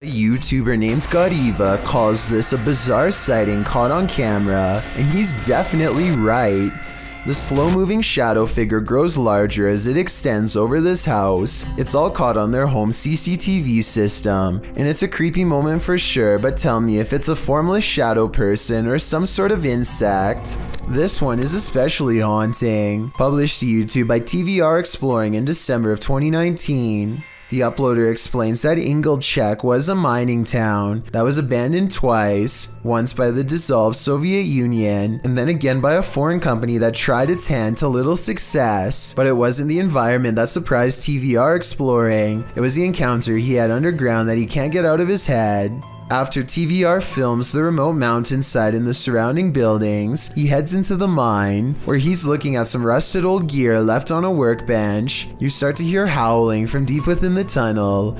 A YouTuber named Godiva calls this a bizarre sighting caught on camera, and he's definitely right. The slow-moving shadow figure grows larger as it extends over this house. It's all caught on their home CCTV system, and it's a creepy moment for sure, but tell me if it's a formless shadow person or some sort of insect. This one is especially haunting. Published to YouTube by TVR Exploring in December of 2019. The uploader explains that Ingolchek was a mining town that was abandoned twice, once by the dissolved Soviet Union, and then again by a foreign company that tried its hand to little success. But it wasn't the environment that surprised TVR Exploring, it was the encounter he had underground that he can't get out of his head. After TVR films the remote mountainside and the surrounding buildings, he heads into the mine, where he's looking at some rusted old gear left on a workbench. You start to hear howling from deep within the tunnel.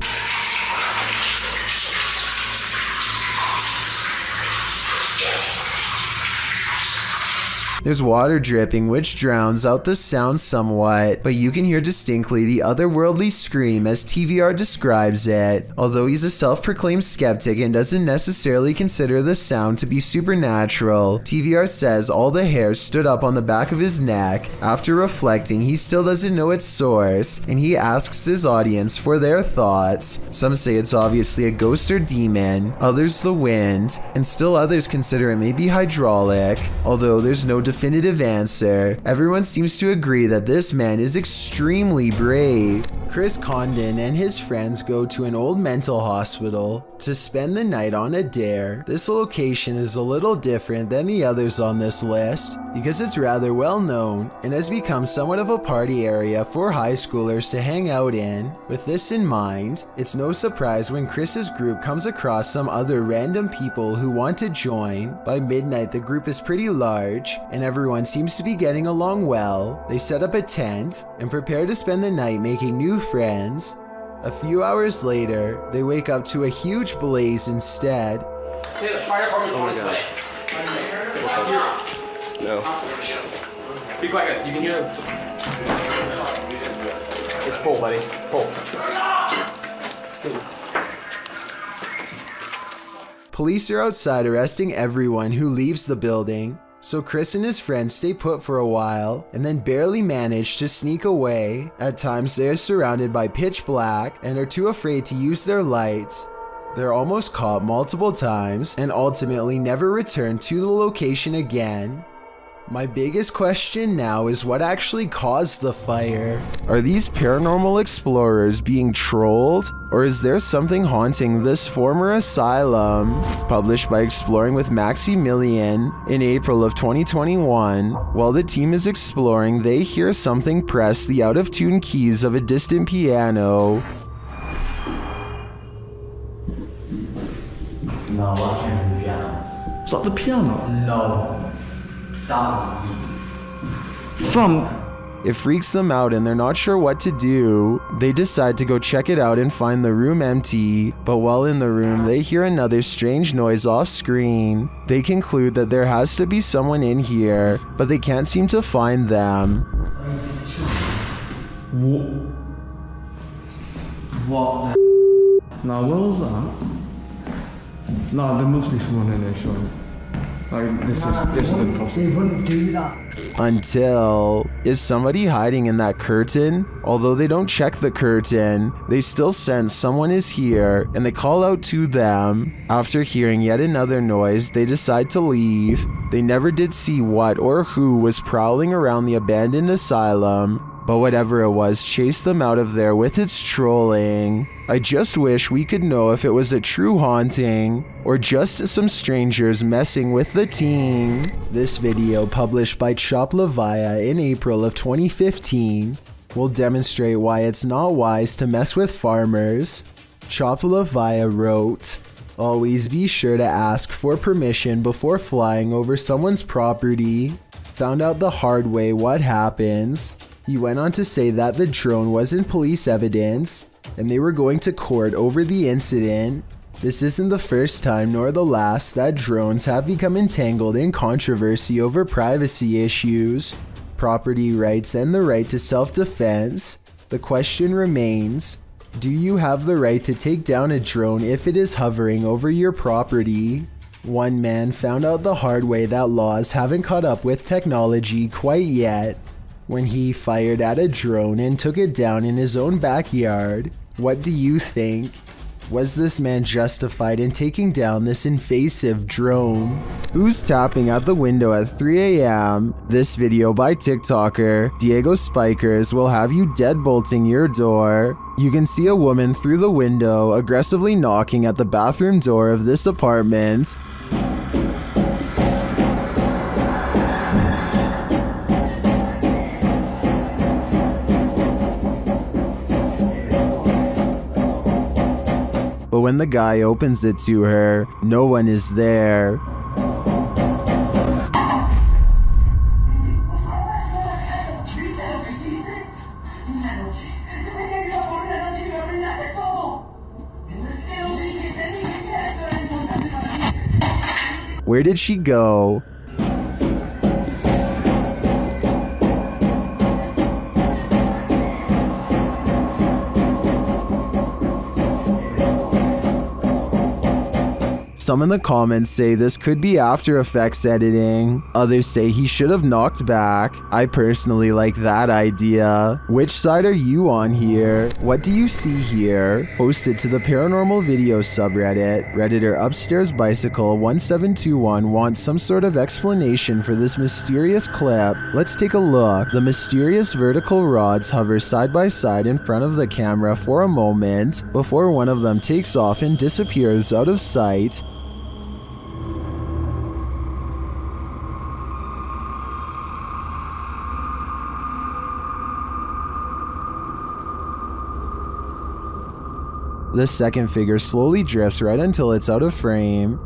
There's water dripping, which drowns out the sound somewhat, but you can hear distinctly the otherworldly scream as TVR describes it. Although he's a self-proclaimed skeptic and doesn't necessarily consider the sound to be supernatural, TVR says all the hairs stood up on the back of his neck. After reflecting, he still doesn't know its source, and he asks his audience for their thoughts. Some say it's obviously a ghost or demon, others the wind, and still others consider it may be hydraulic. Although there's no definitive answer, everyone seems to agree that this man is extremely brave. Chris Condon and his friends go to an old mental hospital to spend the night on a dare. This location is a little different than the others on this list because it's rather well known and has become somewhat of a party area for high schoolers to hang out in. With this in mind, it's no surprise when Chris's group comes across some other random people who want to join. By midnight, the group is pretty large and everyone seems to be getting along well. They set up a tent and prepare to spend the night making new friends. A few hours later, they wake up to a huge blaze instead. Hey, the fire department's on its way. No. Be quiet, guys. You can hear it. It's full, buddy. Full. Police are outside arresting everyone who leaves the building. So Chris and his friends stay put for a while and then barely manage to sneak away. At times they are surrounded by pitch black and are too afraid to use their lights. They're almost caught multiple times and ultimately never return to the location again. My biggest question now is what actually caused the fire? Are these paranormal explorers being trolled? Or is there something haunting this former asylum? Published by Exploring with Maximilian in April of 2021. While the team is exploring, they hear something press the out-of-tune keys of a distant piano. No, I can't do the piano. Is that the piano? No. Stop. It freaks them out and they're not sure what to do. They decide to go check it out and find the room empty, but while in the room they hear another strange noise off screen. They conclude that there has to be someone in here, but they can't seem to find them. What? No, what was that? No, there must be someone in there, surely. Like, this is impossible. They wouldn't do that. Until, is somebody hiding in that curtain? Although they don't check the curtain, they still sense someone is here and they call out to them. After hearing yet another noise, they decide to leave. They never did see what or who was prowling around the abandoned asylum, but whatever it was chased them out of there with its trolling. I just wish we could know if it was a true haunting or just some strangers messing with the team. This video, published by Choplavaya in April of 2015, will demonstrate why it's not wise to mess with farmers. Choplavaya wrote, "Always be sure to ask for permission before flying over someone's property. Found out the hard way what happens." He went on to say that the drone wasn't police evidence and they were going to court over the incident. This isn't the first time nor the last that drones have become entangled in controversy over privacy issues, property rights, and the right to self-defense. The question remains, Do you have the right to take down a drone if it is hovering over your property? One man found out the hard way that laws haven't caught up with technology quite yet when he fired at a drone and took it down in his own backyard. What do you think? Was this man justified in taking down this invasive drone? Who's tapping at the window at 3 a.m.? This video by TikToker Diego Spikers will have you deadbolting your door. You can see a woman through the window aggressively knocking at the bathroom door of this apartment. But when the guy opens it to her, no one is there. Where did she go? Some in the comments say this could be After Effects editing. Others say he should have knocked back. I personally like that idea. Which side are you on here? What do you see here? Posted to the Paranormal Video subreddit. Redditor Upstairs Bicycle 1721 wants some sort of explanation for this mysterious clip. Let's take a look. The mysterious vertical rods hover side by side in front of the camera for a moment before one of them takes off and disappears out of sight. The second figure slowly drifts right until it's out of frame.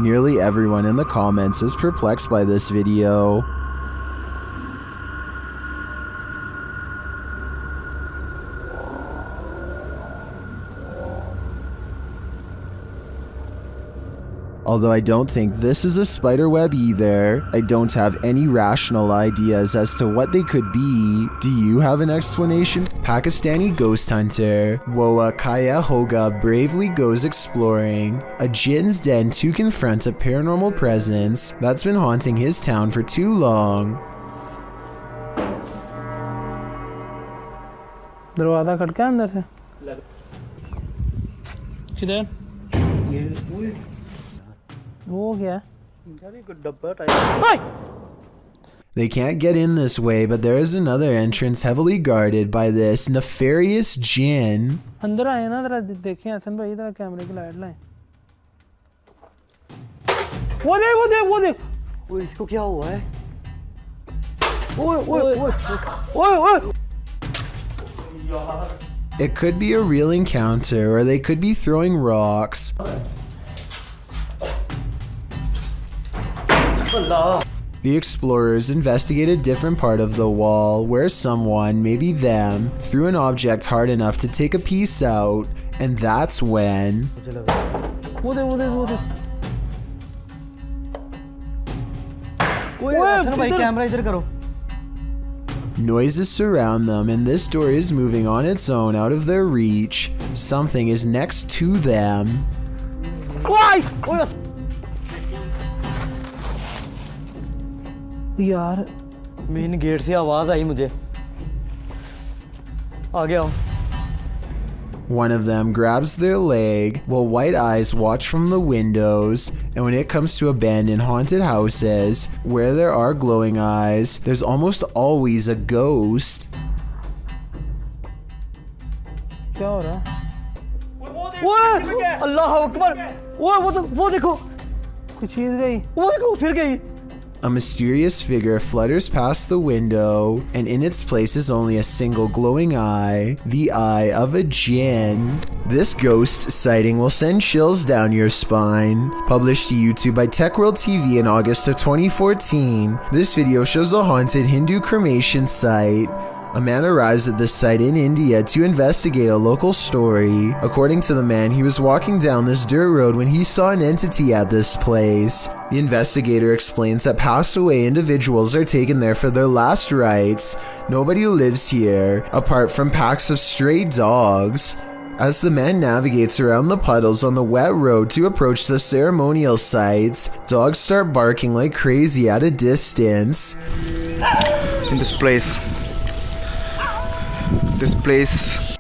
Nearly everyone in the comments is perplexed by this video. Although I don't think this is a spider web either. I don't have any rational ideas as to what they could be. Do you have an explanation? Pakistani ghost hunter Woa Kaya Hoga bravely goes exploring a jinn's den to confront a paranormal presence that's been haunting his town for too long. दरवाजा खटका अंदर से किधर वो क्या डब्बा type They can't get in this way, but there is another entrance heavily guarded by this nefarious jinn. अंदर आए ना जरा देखें हसन भाई इधर कैमरे की लाइट लाएं वो देख ओए इसको क्या हुआ है ओए It could be a real encounter, or they could be throwing rocks. The explorers investigate a different part of the wall where someone, maybe them, threw an object hard enough to take a piece out, and that's when... वो देख ओए हसन भाई camera इधर करो Noises surround them, and this door is moving on its own out of their reach. Something is next to them. यार main gate से आवाज आई मुझे आ गया One of them grabs their leg while white eyes watch from the windows, and when it comes to abandoned haunted houses where there are glowing eyes, there's almost always a ghost. क्या हो रहा है ओए अल्लाह अकबर ओए वो देखो कुछ चीज गई वो देखो फिर गई A mysterious figure flutters past the window, and in its place is only a single glowing eye, the eye of a jinn. This ghost sighting will send chills down your spine. Published to YouTube by TechWorld TV in August of 2014, this video shows a haunted Hindu cremation site. A man arrives at this site in India to investigate a local story. According to the man, he was walking down this dirt road when he saw an entity at this place. The investigator explains that passed away individuals are taken there for their last rites. Nobody lives here, apart from packs of stray dogs. As the man navigates around the puddles on the wet road to approach the ceremonial sites, dogs start barking like crazy at a distance. In this place.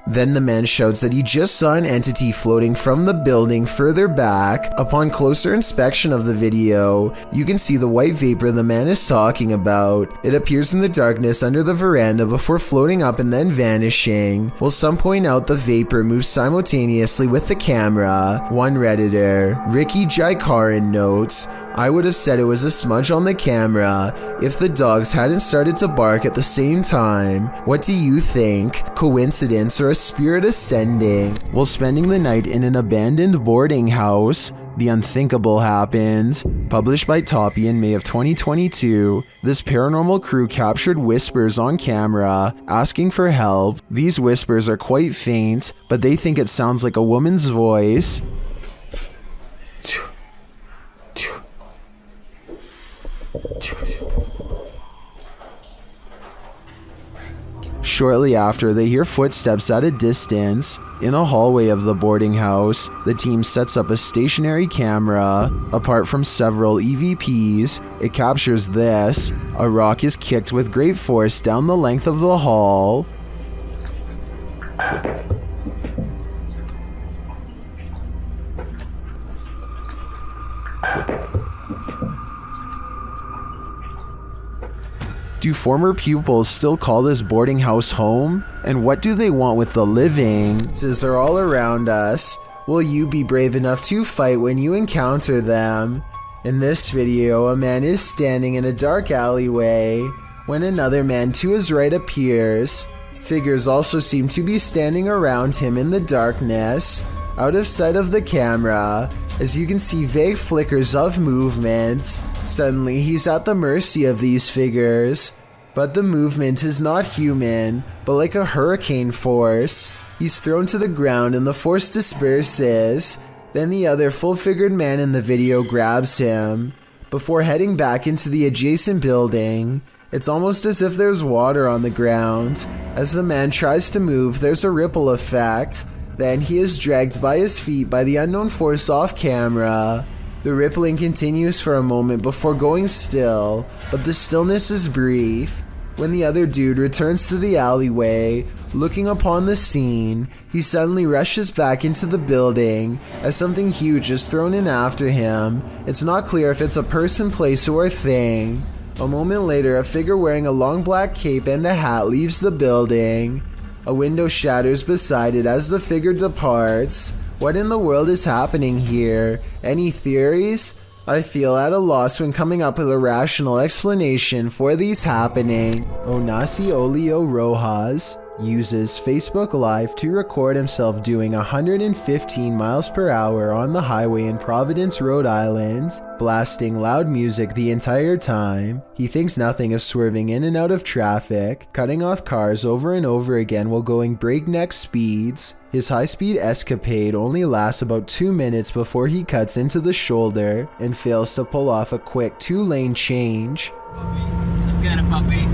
Then the man shouts that he just saw an entity floating from the building further back. Upon closer inspection of the video, you can see the white vapor the man is talking about. It appears in the darkness under the veranda before floating up and then vanishing. While some point out the vapor moves simultaneously with the camera. One Redditor, Ricky Jaikaran, notes, I would have said it was a smudge on the camera if the dogs hadn't started to bark at the same time. What do you think? Coincidence or a spirit ascending? While spending the night in an abandoned boarding house, the unthinkable happened. Published by Toppy in May of 2022, this paranormal crew captured whispers on camera, asking for help. These whispers are quite faint, but they think it sounds like a woman's voice. Shortly after, they hear footsteps at a distance. In a hallway of the boarding house, the team sets up a stationary camera. Apart from several EVPs, it captures this. A rock is kicked with great force down the length of the hall. Do former pupils still call this boarding house home? And what do they want with the living? Monsters are all around us. Will you be brave enough to fight when you encounter them? In this video, a man is standing in a dark alleyway when another man to his right appears. Figures also seem to be standing around him in the darkness, out of sight of the camera, as you can see vague flickers of movement. Suddenly, he's at the mercy of these figures, but the movement is not human, but like a hurricane force. He's thrown to the ground and the force disperses. Then the other full-figured man in the video grabs him, before heading back into the adjacent building. It's almost as if there's water on the ground. As the man tries to move, there's a ripple effect. Then he is dragged by his feet by the unknown force off camera. The rippling continues for a moment before going still, but the stillness is brief. When the other dude returns to the alleyway, looking upon the scene, he suddenly rushes back into the building as something huge is thrown in after him. It's not clear if it's a person, place, or thing. A moment later, a figure wearing a long black cape and a hat leaves the building. A window shatters beside it as the figure departs. What in the world is happening here? Any theories? I feel at a loss when coming up with a rational explanation for these happening. Onasio Rojas uses Facebook Live to record himself doing 115 miles per hour on the highway in Providence, Rhode Island, blasting loud music the entire time. He thinks nothing of swerving in and out of traffic, cutting off cars over and over again while going breakneck speeds. His high-speed escapade only lasts about 2 minutes before he cuts into the shoulder and fails to pull off a quick 2-lane change. Get it, puppy.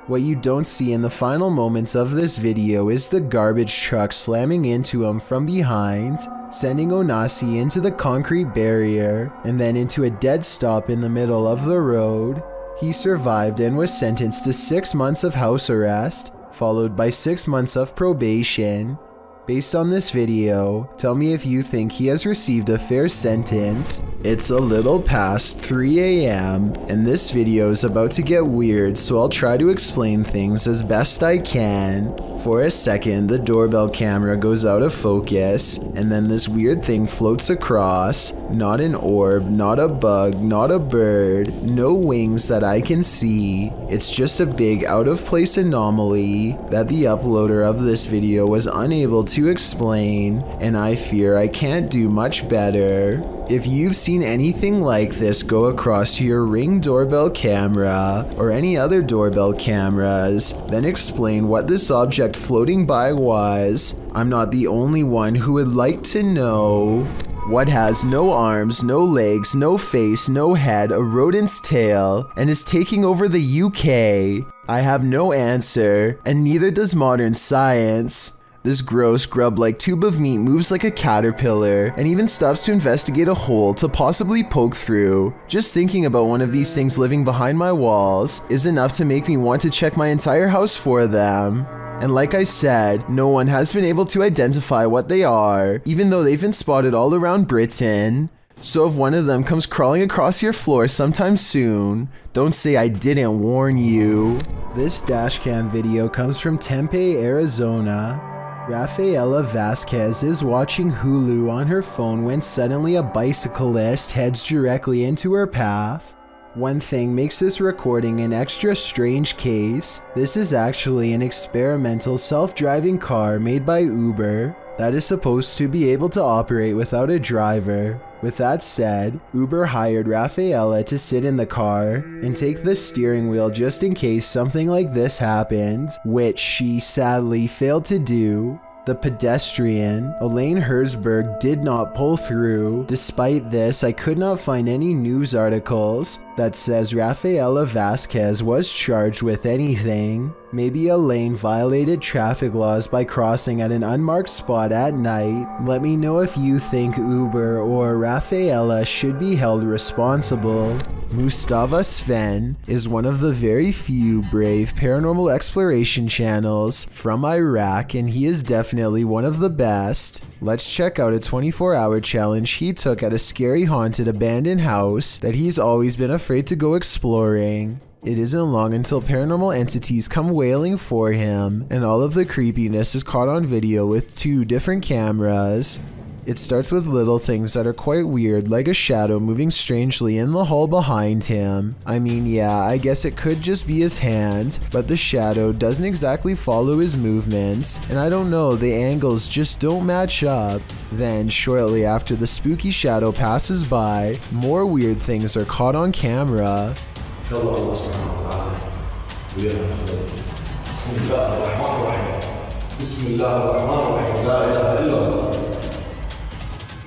What you don't see in the final moments of this video is the garbage truck slamming into him from behind, sending Onasi into the concrete barrier and then into a dead stop in the middle of the road. He survived and was sentenced to 6 months of house arrest, followed by 6 months of probation. Based on this video, tell me if you think he has received a fair sentence. It's a little past 3 a.m. and this video is about to get weird, so I'll try to explain things as best I can. For a second, the doorbell camera goes out of focus, and then this weird thing floats across. Not an orb, not a bug, not a bird, no wings that I can see. It's just a big out of place anomaly that the uploader of this video was unable to to explain, and I fear I can't do much better. If you've seen anything like this go across your Ring doorbell camera or any other doorbell cameras, then explain what this object floating by was. I'm not the only one who would like to know. What has no arms, no legs, no face, no head, a rodent's tail, and is taking over the UK? I have no answer, and neither does modern science. This gross grub-like tube of meat moves like a caterpillar and even stops to investigate a hole to possibly poke through. Just thinking about one of these things living behind my walls is enough to make me want to check my entire house for them. And like I said, no one has been able to identify what they are, even though they've been spotted all around Britain. So if one of them comes crawling across your floor sometime soon, don't say I didn't warn you. This dashcam video comes from Tempe, Arizona. Rafaela Vasquez is watching Hulu on her phone when suddenly a bicyclist heads directly into her path. One thing makes this recording an extra strange case. This is actually an experimental self-driving car made by Uber that is supposed to be able to operate without a driver. With that said, Uber hired Rafaela to sit in the car and take the steering wheel just in case something like this happened, which she sadly failed to do. The pedestrian, Elaine Herzberg, did not pull through. Despite this, I could not find any news articles that says Rafaela Vasquez was charged with anything. Maybe Elaine violated traffic laws by crossing at an unmarked spot at night. Let me know if you think Uber or Rafaela should be held responsible. Mustafa Sven is one of the very few brave paranormal exploration channels from Iraq, and he is definitely one of the best. Let's check out a 24-hour challenge he took at a scary haunted abandoned house that he's always been afraid to go exploring. It isn't long until paranormal entities come wailing for him, and all of the creepiness is caught on video with 2 different cameras. It starts with little things that are quite weird, like a shadow moving strangely in the hall behind him. I mean, yeah, I guess it could just be his hand, but the shadow doesn't exactly follow his movements, and I don't know, the angles just don't match up. Then, shortly after the spooky shadow passes by, more weird things are caught on camera.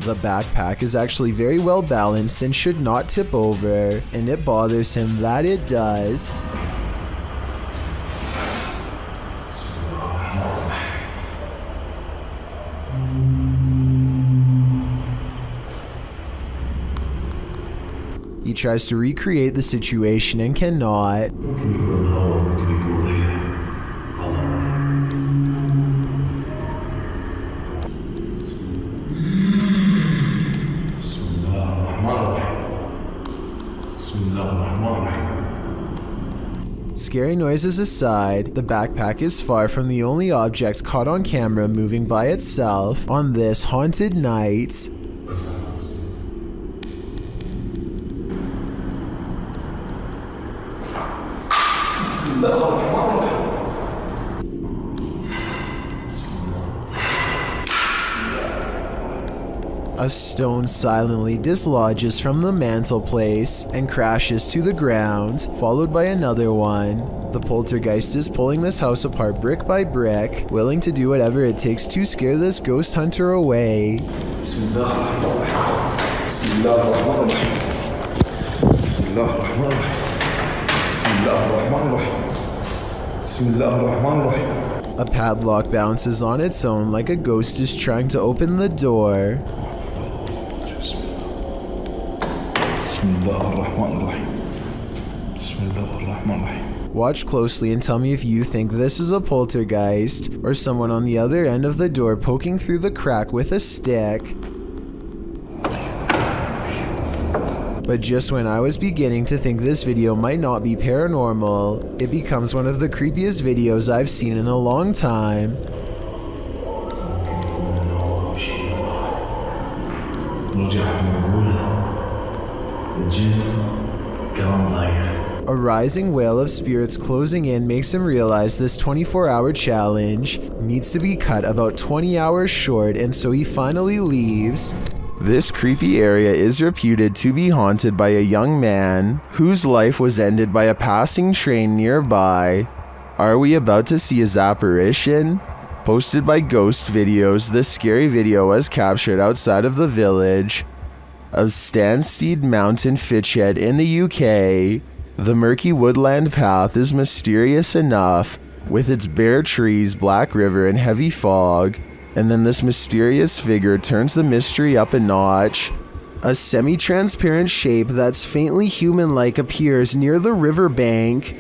The backpack is actually very well balanced and should not tip over, and it bothers him that it does. He tries to recreate the situation and cannot. Scary noises aside, the backpack is far from the only object caught on camera moving by itself on this haunted night. A stone silently dislodges from the mantelpiece and crashes to the ground, followed by another one. The poltergeist is pulling this house apart brick by brick, willing to do whatever it takes to scare this ghost hunter away. A padlock bounces on its own like a ghost is trying to open the door. Watch closely and tell me if you think this is a poltergeist or someone on the other end of the door poking through the crack with a stick. But just when I was beginning to think this video might not be paranormal, it becomes one of the creepiest videos I've seen in a long time. A rising wave of spirits closing in makes him realize this 24-hour challenge needs to be cut about 20 hours short, and so he finally leaves. This creepy area is reputed to be haunted by a young man whose life was ended by a passing train nearby. Are we about to see his apparition? Posted by Ghost Videos, this scary video was captured outside of the village of Stanstead Mountain, Fitchhead in the UK. The murky woodland path is mysterious enough, with its bare trees, black river, and heavy fog, and then this mysterious figure turns the mystery up a notch. A semi-transparent shape that's faintly human-like appears near the riverbank.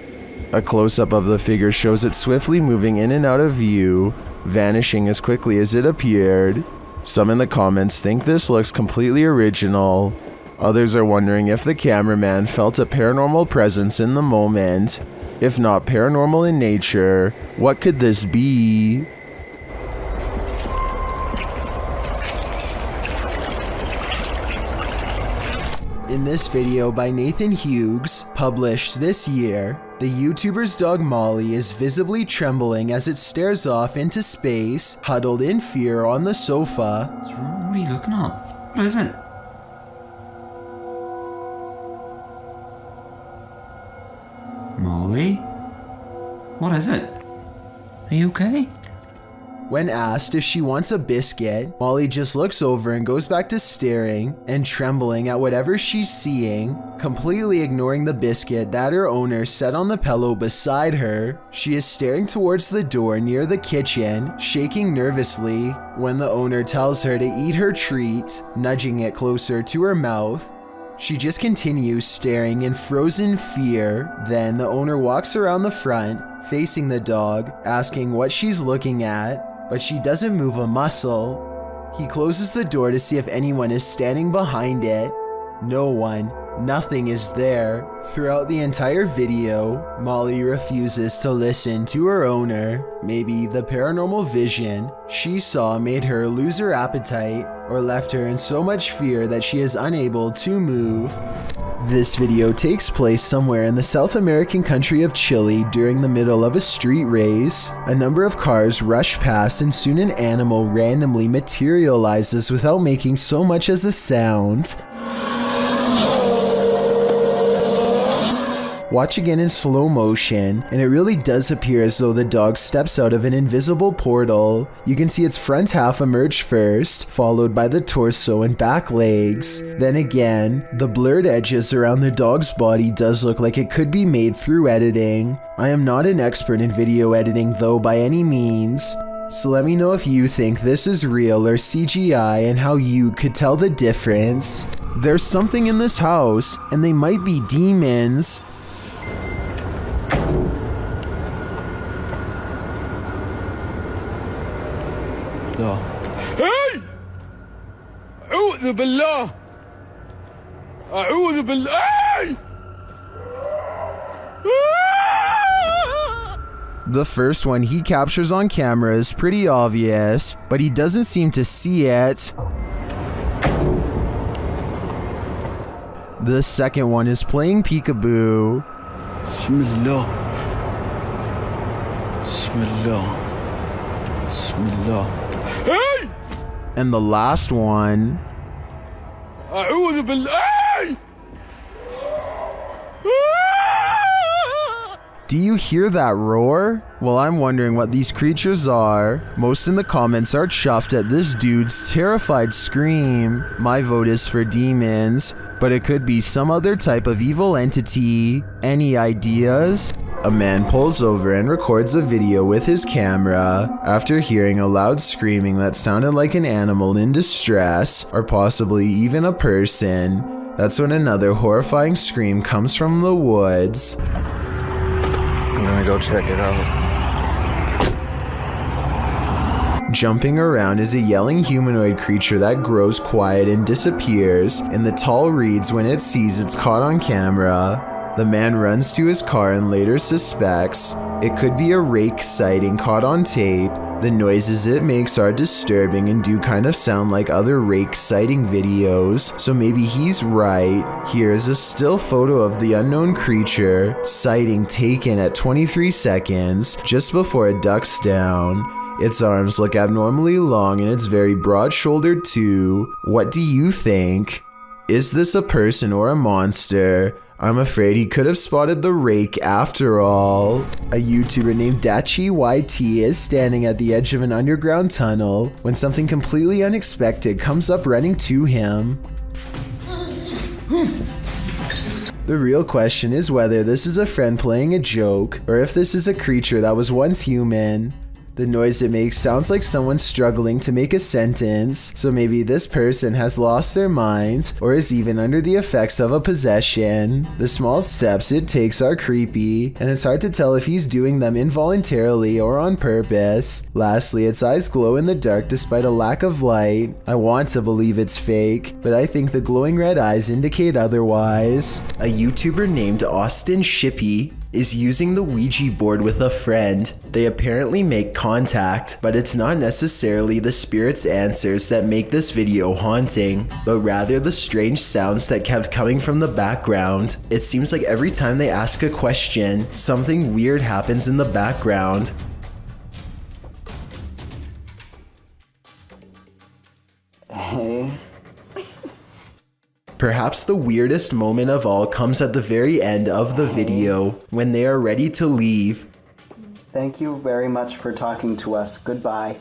A close-up of the figure shows it swiftly moving in and out of view, vanishing as quickly as it appeared. Some in the comments think this looks completely original. Others are wondering if the cameraman felt a paranormal presence in the moment. If not paranormal in nature, what could this be? In this video by Nathan Hughes, published this year, the YouTuber's dog Molly is visibly trembling as it stares off into space, huddled in fear on the sofa. What's wrong? What are you looking at? What is it? Molly? What is it? Are you okay? When asked if she wants a biscuit, Molly just looks over and goes back to staring and trembling at whatever she's seeing, completely ignoring the biscuit that her owner set on the pillow beside her. She is staring towards the door near the kitchen, shaking nervously when the owner tells her to eat her treat, nudging it closer to her mouth. She just continues staring in frozen fear. Then the owner walks around the front, facing the dog, asking what she's looking at, but she doesn't move a muscle. He closes the door to see if anyone is standing behind it. No one. Nothing is there. Throughout the entire video, Molly refuses to listen to her owner. Maybe the paranormal vision she saw made her lose her appetite or left her in so much fear that she is unable to move. This video takes place somewhere in the South American country of Chile during the middle of a street race. A number of cars rush past and soon an animal randomly materializes without making so much as a sound. Watch again in slow motion, and it really does appear as though the dog steps out of an invisible portal. You can see its front half emerge first, followed by the torso and back legs. Then again, the blurred edges around the dog's body does look like it could be made through editing. I am not an expert in video editing though by any means, so let me know if you think this is real or CGI and how you could tell the difference. There's something in this house, and they might be demons. هاي أعوذ بالله أعوذ بالله. The first one he captures on camera is pretty obvious, but he doesn't seem to see it. The second one is playing peekaboo. Bismillah. Bismillah. Bismillah. Hey! And the last one. أعوذ بالله. Do you hear that roar? Well, I'm wondering what these creatures are. Most in the comments are chuffed at this dude's terrified scream. My vote is for demons, but it could be some other type of evil entity. Any ideas? A man pulls over and records a video with his camera after hearing a loud screaming that sounded like an animal in distress, or possibly even a person. That's when another horrifying scream comes from the woods. I'm gonna go check it out. Jumping around is a yelling humanoid creature that grows quiet and disappears in the tall reeds when it sees it's caught on camera. The man runs to his car and later suspects it could be a rake sighting caught on tape, The noises it makes are disturbing and do kind of sound like other rake sighting videos, so maybe he's right. Here's a still photo of the unknown creature, sighting taken at 23 seconds, just before it ducks down. Its arms look abnormally long and it's very broad-shouldered too. What do you think? Is this a person or a monster? I'm afraid he could have spotted the rake after all. A YouTuber named Dachi YT is standing at the edge of an underground tunnel when something completely unexpected comes up running to him. The real question is whether this is a friend playing a joke or if this is a creature that was once human. The noise it makes sounds like someone struggling to make a sentence, so maybe this person has lost their minds or is even under the effects of a possession. The small steps it takes are creepy, and it's hard to tell if he's doing them involuntarily or on purpose. Lastly, its eyes glow in the dark despite a lack of light. I want to believe it's fake, but I think the glowing red eyes indicate otherwise. A YouTuber named Austin Shippey is using the Ouija board with a friend. They apparently make contact, but it's not necessarily the spirit's answers that make this video haunting, but rather the strange sounds that kept coming from the background. It seems like every time they ask a question, something weird happens in the background. Hey. Perhaps the weirdest moment of all comes at the very end of the video, when they are ready to leave. Thank you very much for talking to us. Goodbye.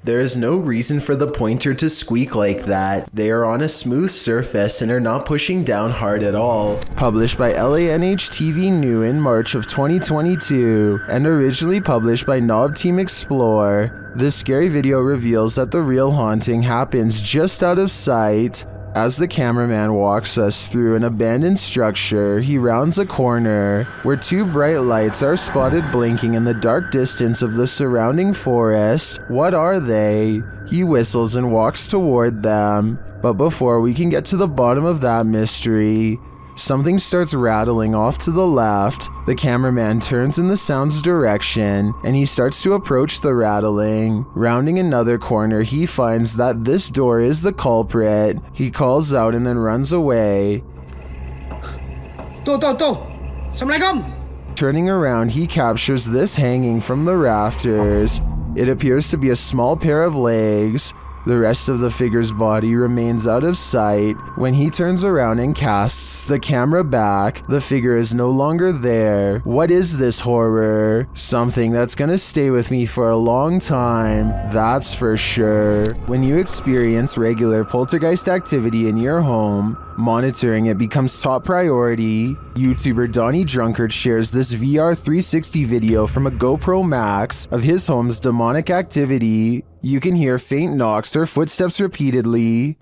There is no reason for the pointer to squeak like that. They are on a smooth surface and are not pushing down hard at all. Published by LANH TV New in March of 2022 and originally published by Knob Team Explore, this scary video reveals that the real haunting happens just out of sight. As the cameraman walks us through an abandoned structure, he rounds a corner where two bright lights are spotted blinking in the dark distance of the surrounding forest. What are they? He whistles and walks toward them, but before we can get to the bottom of that mystery, something starts rattling off to the left. The cameraman turns in the sound's direction and he starts to approach the rattling. Rounding another corner, he finds that this door is the culprit. He calls out and then runs away. Assalamualaikum. Turning around, he captures this hanging from the rafters. It appears to be a small pair of legs. The rest of the figure's body remains out of sight. When he turns around and casts the camera back, the figure is no longer there. What is this horror? Something that's gonna stay with me for a long time, that's for sure. When you experience regular poltergeist activity in your home, monitoring it becomes top priority. YouTuber Donnie Drunkard shares this VR 360 video from a GoPro Max of his home's demonic activity. You can hear faint knocks or footsteps repeatedly.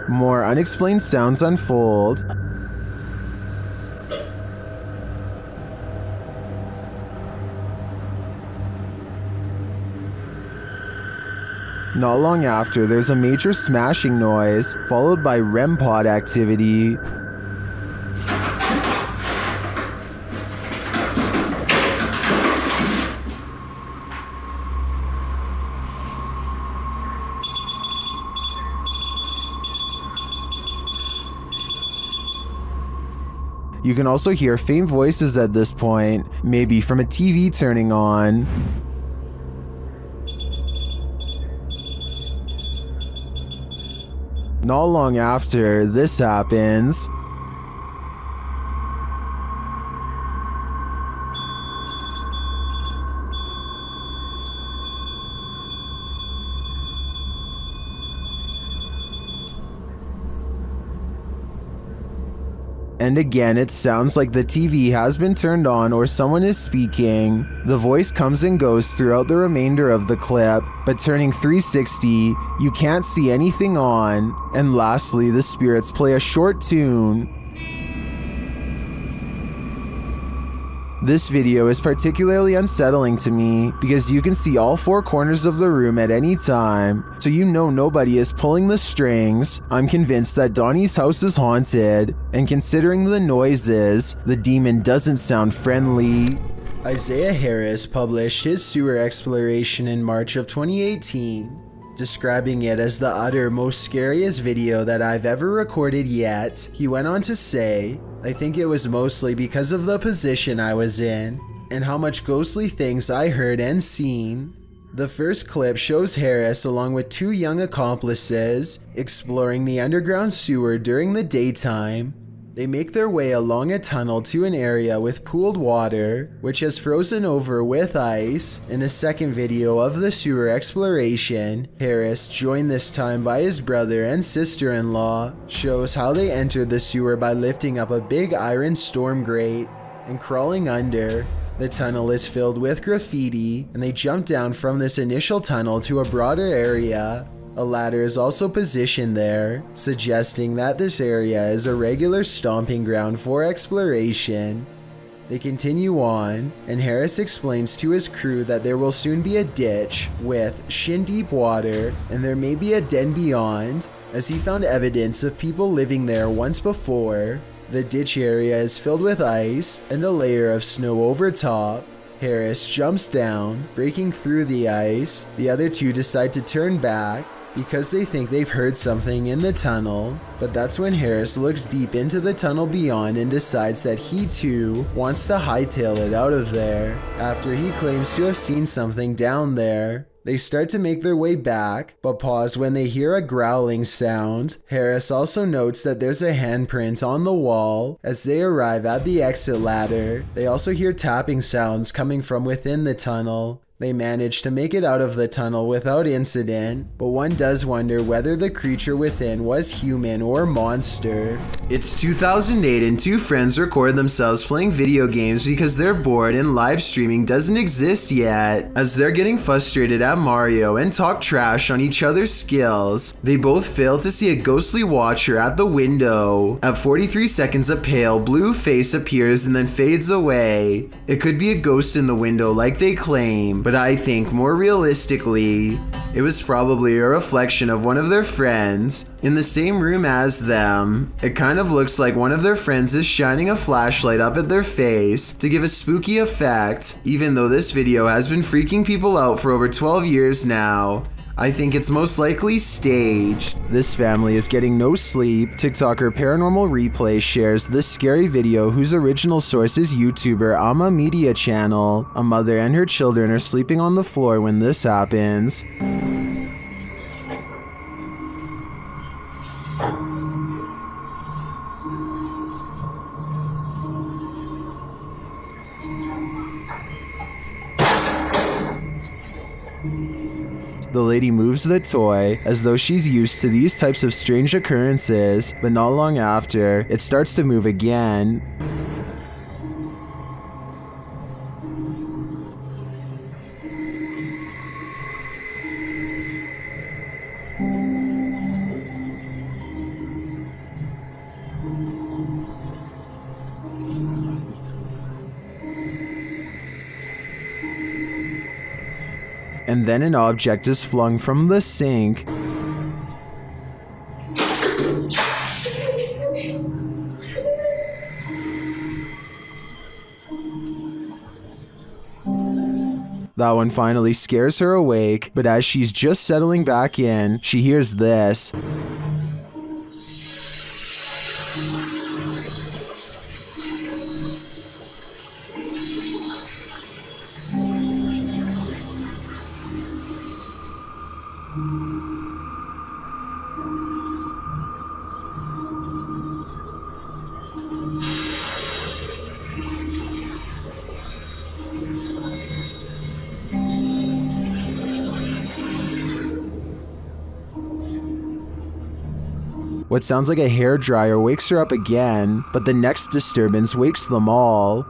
More unexplained sounds unfold. Not long after, there's a major smashing noise, followed by REM pod activity. You can also hear faint voices at this point, maybe from a TV turning on. Not long after, this happens. And again, it sounds like the TV has been turned on or someone is speaking. The voice comes and goes throughout the remainder of the clip, but turning 360, you can't see anything on. And lastly, the spirits play a short tune. This video is particularly unsettling to me because you can see all 4 corners of the room at any time, so you know nobody is pulling the strings. I'm convinced that Donnie's house is haunted, and considering the noises, the demon doesn't sound friendly. Isaiah Harris published his sewer exploration in March of 2018, describing it as the utter most scariest video that I've ever recorded yet. He went on to say, "I think it was mostly because of the position I was in, and how much ghostly things I heard and seen." The first clip shows Harris along with 2 young accomplices exploring the underground sewer during the daytime. They make their way along a tunnel to an area with pooled water, which has frozen over with ice. In a second video of the sewer exploration, Harris, joined this time by his brother and sister-in-law, shows how they entered the sewer by lifting up a big iron storm grate and crawling under. The tunnel is filled with graffiti, and they jump down from this initial tunnel to a broader area. A ladder is also positioned there, suggesting that this area is a regular stomping ground for exploration. They continue on, and Harris explains to his crew that there will soon be a ditch with shin-deep water, and there may be a den beyond, as he found evidence of people living there once before. The ditch area is filled with ice and a layer of snow over top. Harris jumps down, breaking through the ice. The other 2 decide to turn back because they think they've heard something in the tunnel, but that's when Harris looks deep into the tunnel beyond and decides that he too wants to hightail it out of there. After he claims to have seen something down there, they start to make their way back, but pause when they hear a growling sound. Harris also notes that there's a handprint on the wall. As they arrive at the exit ladder, they also hear tapping sounds coming from within the tunnel. They manage to make it out of the tunnel without incident, but one does wonder whether the creature within was human or monster. It's 2008 and 2 friends record themselves playing video games because they're bored and live streaming doesn't exist yet. As they're getting frustrated at Mario and talk trash on each other's skills, they both fail to see a ghostly watcher at the window. At 43 seconds, a pale blue face appears and then fades away. It could be a ghost in the window like they claim, but I think more realistically, it was probably a reflection of one of their friends in the same room as them. It kind of looks like one of their friends is shining a flashlight up at their face to give a spooky effect. Even though this video has been freaking people out for over 12 years now, I think it's most likely staged. This family is getting no sleep. TikToker Paranormal Replay shares this scary video whose original source is YouTuber Ama Media Channel. A mother and her children are sleeping on the floor when this happens. The lady moves the toy as though she's used to these types of strange occurrences, but not long after, it starts to move again. And then an object is flung from the sink. That one finally scares her awake, but as she's just settling back in, she hears this. What sounds like a hairdryer wakes her up again, but the next disturbance wakes them all.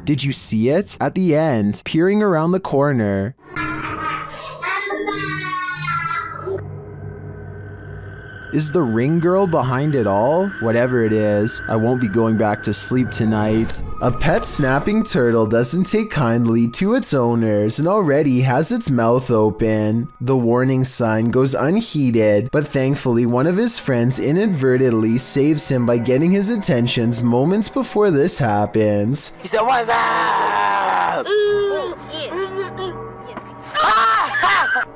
Did you see it? At the end, peering around the corner. Is the ring girl behind it all? Whatever it is, I won't be going back to sleep tonight. A pet snapping turtle doesn't take kindly to its owners and already has its mouth open. The warning sign goes unheeded, but thankfully one of his friends inadvertently saves him by getting his attentions moments before this happens. He said, "What's up?"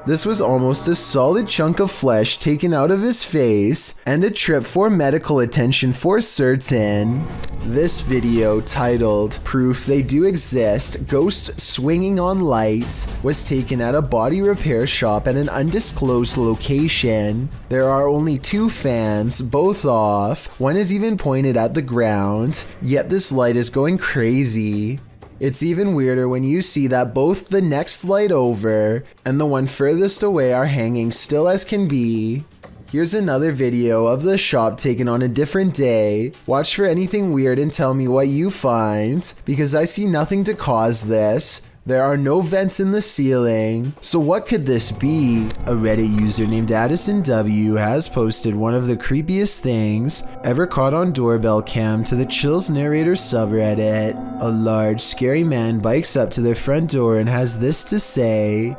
This was almost a solid chunk of flesh taken out of his face, and a trip for medical attention for certain. This video, titled "Proof They Do Exist, Ghost Swinging on Light," was taken at a body repair shop at an undisclosed location. There are only 2 fans, both off. One is even pointed at the ground, yet this light is going crazy. It's even weirder when you see that both the next light over and the one furthest away are hanging still as can be. Here's another video of the shop taken on a different day. Watch for anything weird and tell me what you find, because I see nothing to cause this. There are no vents in the ceiling, so what could this be? A Reddit user named Addison W has posted one of the creepiest things ever caught on doorbell cam to the Chills Narrator subreddit. A large, scary man bikes up to their front door and has this to say.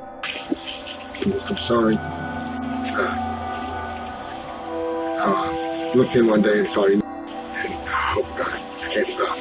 I'm sorry. Looked in one day and saw you, and oh God, I can't stop.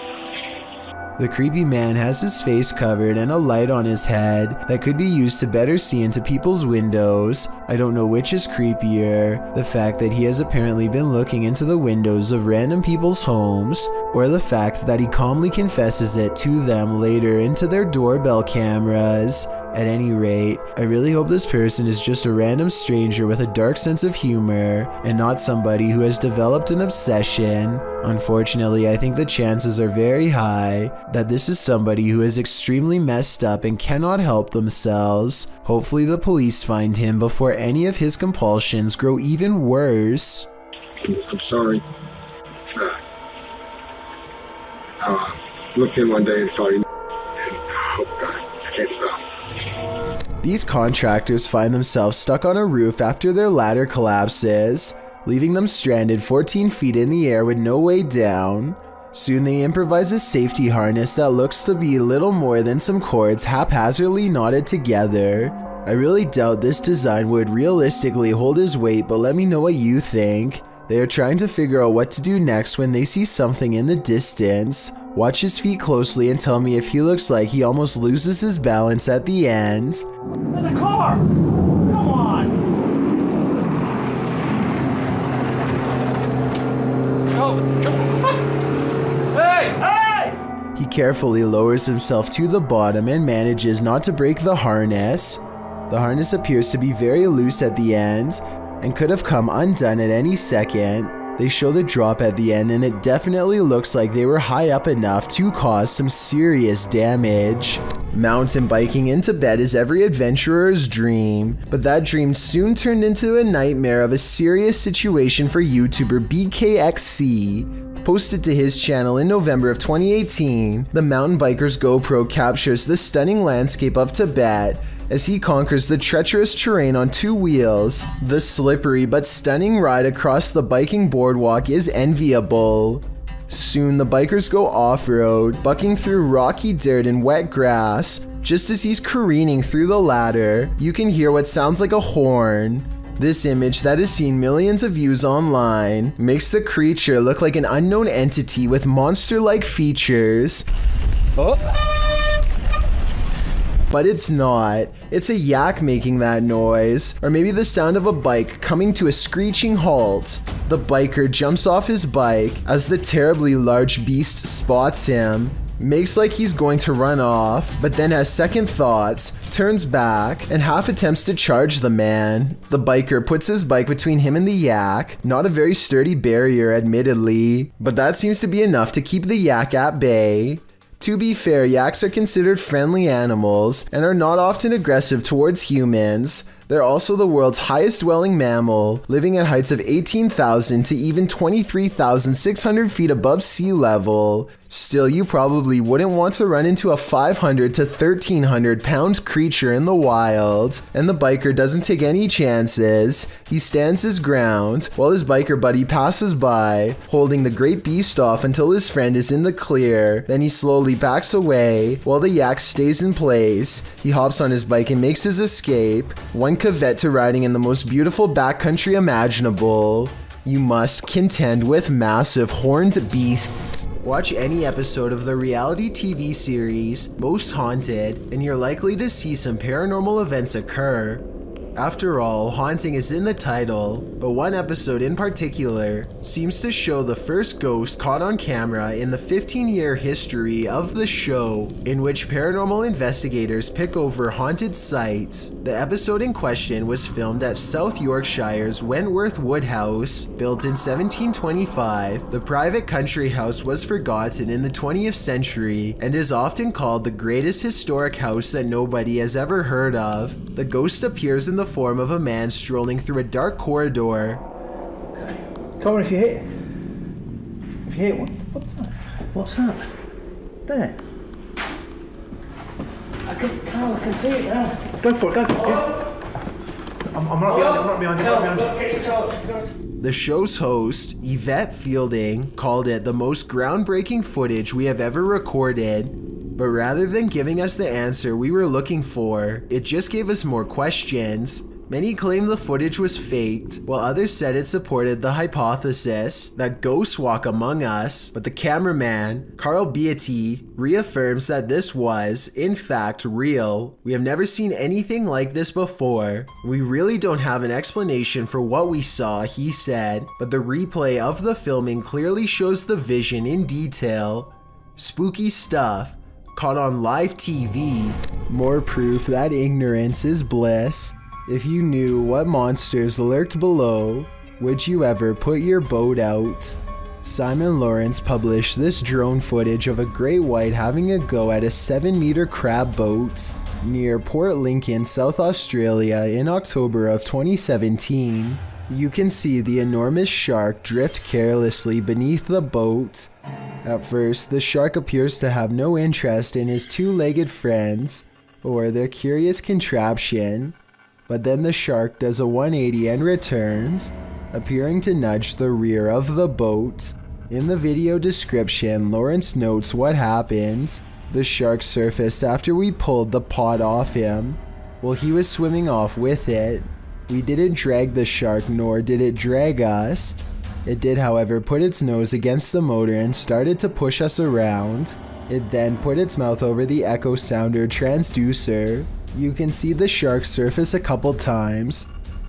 The creepy man has his face covered and a light on his head that could be used to better see into people's windows. I don't know which is creepier, the fact that he has apparently been looking into the windows of random people's homes, or the fact that he calmly confesses it to them later into their doorbell cameras. At any rate, I really hope this person is just a random stranger with a dark sense of humor and not somebody who has developed an obsession. Unfortunately, I think the chances are very high that this is somebody who is extremely messed up and cannot help themselves. Hopefully the police find him before any of his compulsions grow even worse. I'm sorry. Looked in one day and saw you, and oh God, I can't stop. These contractors find themselves stuck on a roof after their ladder collapses, leaving them stranded 14 feet in the air with no way down. Soon they improvise a safety harness that looks to be little more than some cords haphazardly knotted together. I really doubt this design would realistically hold his weight, but let me know what you think. They are trying to figure out what to do next when they see something in the distance. Watch his feet closely and tell me if he looks like he almost loses his balance at the end. There's a car! Come on! Hey! He carefully lowers himself to the bottom and manages not to break the harness. The harness appears to be very loose at the end and could have come undone at any second. They show the drop at the end and it definitely looks like they were high up enough to cause some serious damage. Mountain biking into bed is every adventurer's dream, but that dream soon turned into a nightmare of a serious situation for YouTuber BKXC. Posted to his channel in November of 2018, the mountain biker's GoPro captures the stunning landscape of Tibet as he conquers the treacherous terrain on 2 wheels. The slippery but stunning ride across the biking boardwalk is enviable. Soon the bikers go off-road, bucking through rocky dirt and wet grass. Just as he's careening through the ladder, you can hear what sounds like a horn. This image that has seen millions of views online makes the creature look like an unknown entity with monster-like features. But it's not. It's a yak making that noise, or maybe the sound of a bike coming to a screeching halt. The biker jumps off his bike as the terribly large beast spots him, makes like he's going to run off, but then has second thoughts, turns back, and half attempts to charge the man. The biker puts his bike between him and the yak, not a very sturdy barrier admittedly, but that seems to be enough to keep the yak at bay. To be fair, yaks are considered friendly animals and are not often aggressive towards humans. They're also the world's highest dwelling mammal, living at heights of 18,000 to even 23,600 feet above sea level. Still, you probably wouldn't want to run into a 500 to 1,300 pound creature in the wild. And the biker doesn't take any chances. He stands his ground while his biker buddy passes by, holding the great beast off until his friend is in the clear. Then he slowly backs away while the yak stays in place. He hops on his bike and makes his escape, one caveat to riding in the most beautiful backcountry imaginable. You must contend with massive horned beasts. Watch any episode of the reality TV series Most Haunted and you're likely to see some paranormal events occur. After all, haunting is in the title, but one episode in particular seems to show the first ghost caught on camera in the 15-year history of the show, in which paranormal investigators pick over haunted sites. The episode in question was filmed at South Yorkshire's Wentworth Woodhouse. Built in 1725, the private country house was forgotten in the 20th century and is often called the greatest historic house that nobody has ever heard of. The ghost appears in the form of a man strolling through a dark corridor. Come on, if you hit what's that? What's that? There. Carl, I can see it now. Go for it. I'm not behind you. Get your torch. The show's host, Yvette Fielding, called it the most groundbreaking footage we have ever recorded. But rather than giving us the answer we were looking for, it just gave us more questions. Many claimed the footage was faked, while others said it supported the hypothesis that ghosts walk among us, but the cameraman, Carl Beatty, reaffirms that this was, in fact, real. We have never seen anything like this before. We really don't have an explanation for what we saw, he said, but the replay of the filming clearly shows the vision in detail. Spooky stuff. Caught on live TV. More proof that ignorance is bliss. If you knew what monsters lurked below, would you ever put your boat out? Simon Lawrence published this drone footage of a great white having a go at a 7-meter crab boat near Port Lincoln, South Australia in October of 2017. You can see the enormous shark drift carelessly beneath the boat. At first, the shark appears to have no interest in his two-legged friends or their curious contraption, but then the shark does a 180 and returns, appearing to nudge the rear of the boat. In the video description, Lawrence notes what happened. The shark surfaced after we pulled the pod off him, while he was swimming off with it. We didn't drag the shark, nor did it drag us. It did, however, put its nose against the motor and started to push us around. It then put its mouth over the echo sounder transducer. You can see the shark surface a couple times,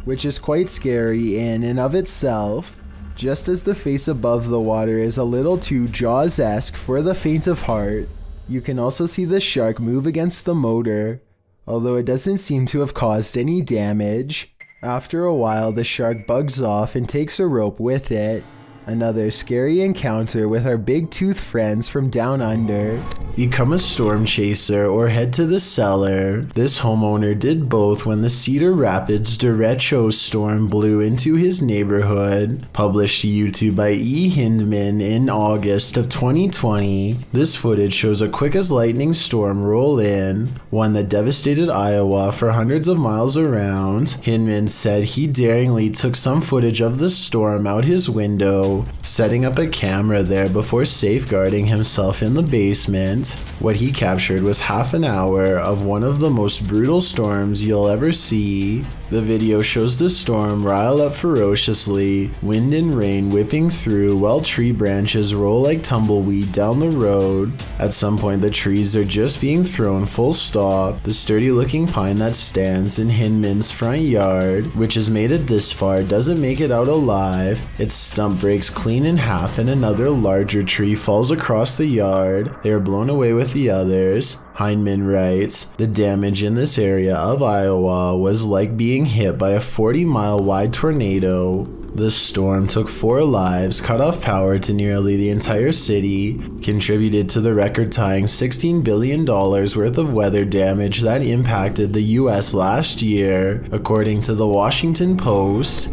which is quite scary in and of itself, just as the face above the water is a little too Jaws-esque for the faint of heart. You can also see the shark move against the motor, although it doesn't seem to have caused any damage. After a while, the shark bugs off and takes a rope with it. Another scary encounter with our big tooth friends from down under. Become a storm chaser or head to the cellar. This homeowner did both when the Cedar Rapids derecho storm blew into his neighborhood. Published to YouTube by E. Hindman in August of 2020. This footage shows a quick as lightning storm roll in, one that devastated Iowa for hundreds of miles around. Hindman said he daringly took some footage of the storm out his window, setting up a camera there before safeguarding himself in the basement. What he captured was half an hour of one of the most brutal storms you'll ever see. The video shows the storm rile up ferociously, wind and rain whipping through while tree branches roll like tumbleweed down the road. At some point the trees are just being thrown full stop. The sturdy looking pine that stands in Hinman's front yard, which has made it this far, doesn't make it out alive. Its stump breaks clean in half and another larger tree falls across the yard. They are blown away with the others. Hindman writes, "The damage in this area of Iowa was like being hit by a 40-mile wide tornado." The storm took 4 lives, cut off power to nearly the entire city, contributed to the record-tying $16 billion worth of weather damage that impacted the US last year, according to the Washington Post.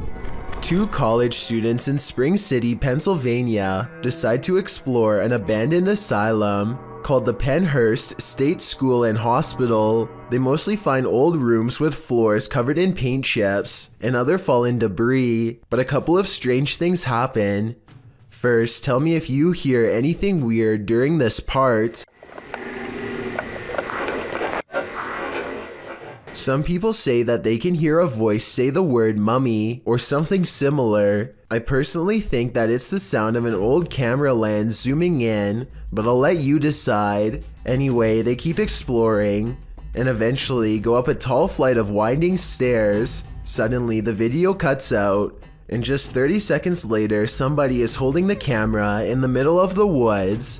Two college students in Spring City, Pennsylvania decide to explore an abandoned asylum called the Pennhurst State School and Hospital. They mostly find old rooms with floors covered in paint chips and other fallen debris, but a couple of strange things happen. First, tell me if you hear anything weird during this part. Some people say that they can hear a voice say the word mummy or something similar. I personally think that it's the sound of an old camera lens zooming in, but I'll let you decide. Anyway, they keep exploring and eventually go up a tall flight of winding stairs. Suddenly, the video cuts out, and just 30 seconds later, somebody is holding the camera in the middle of the woods.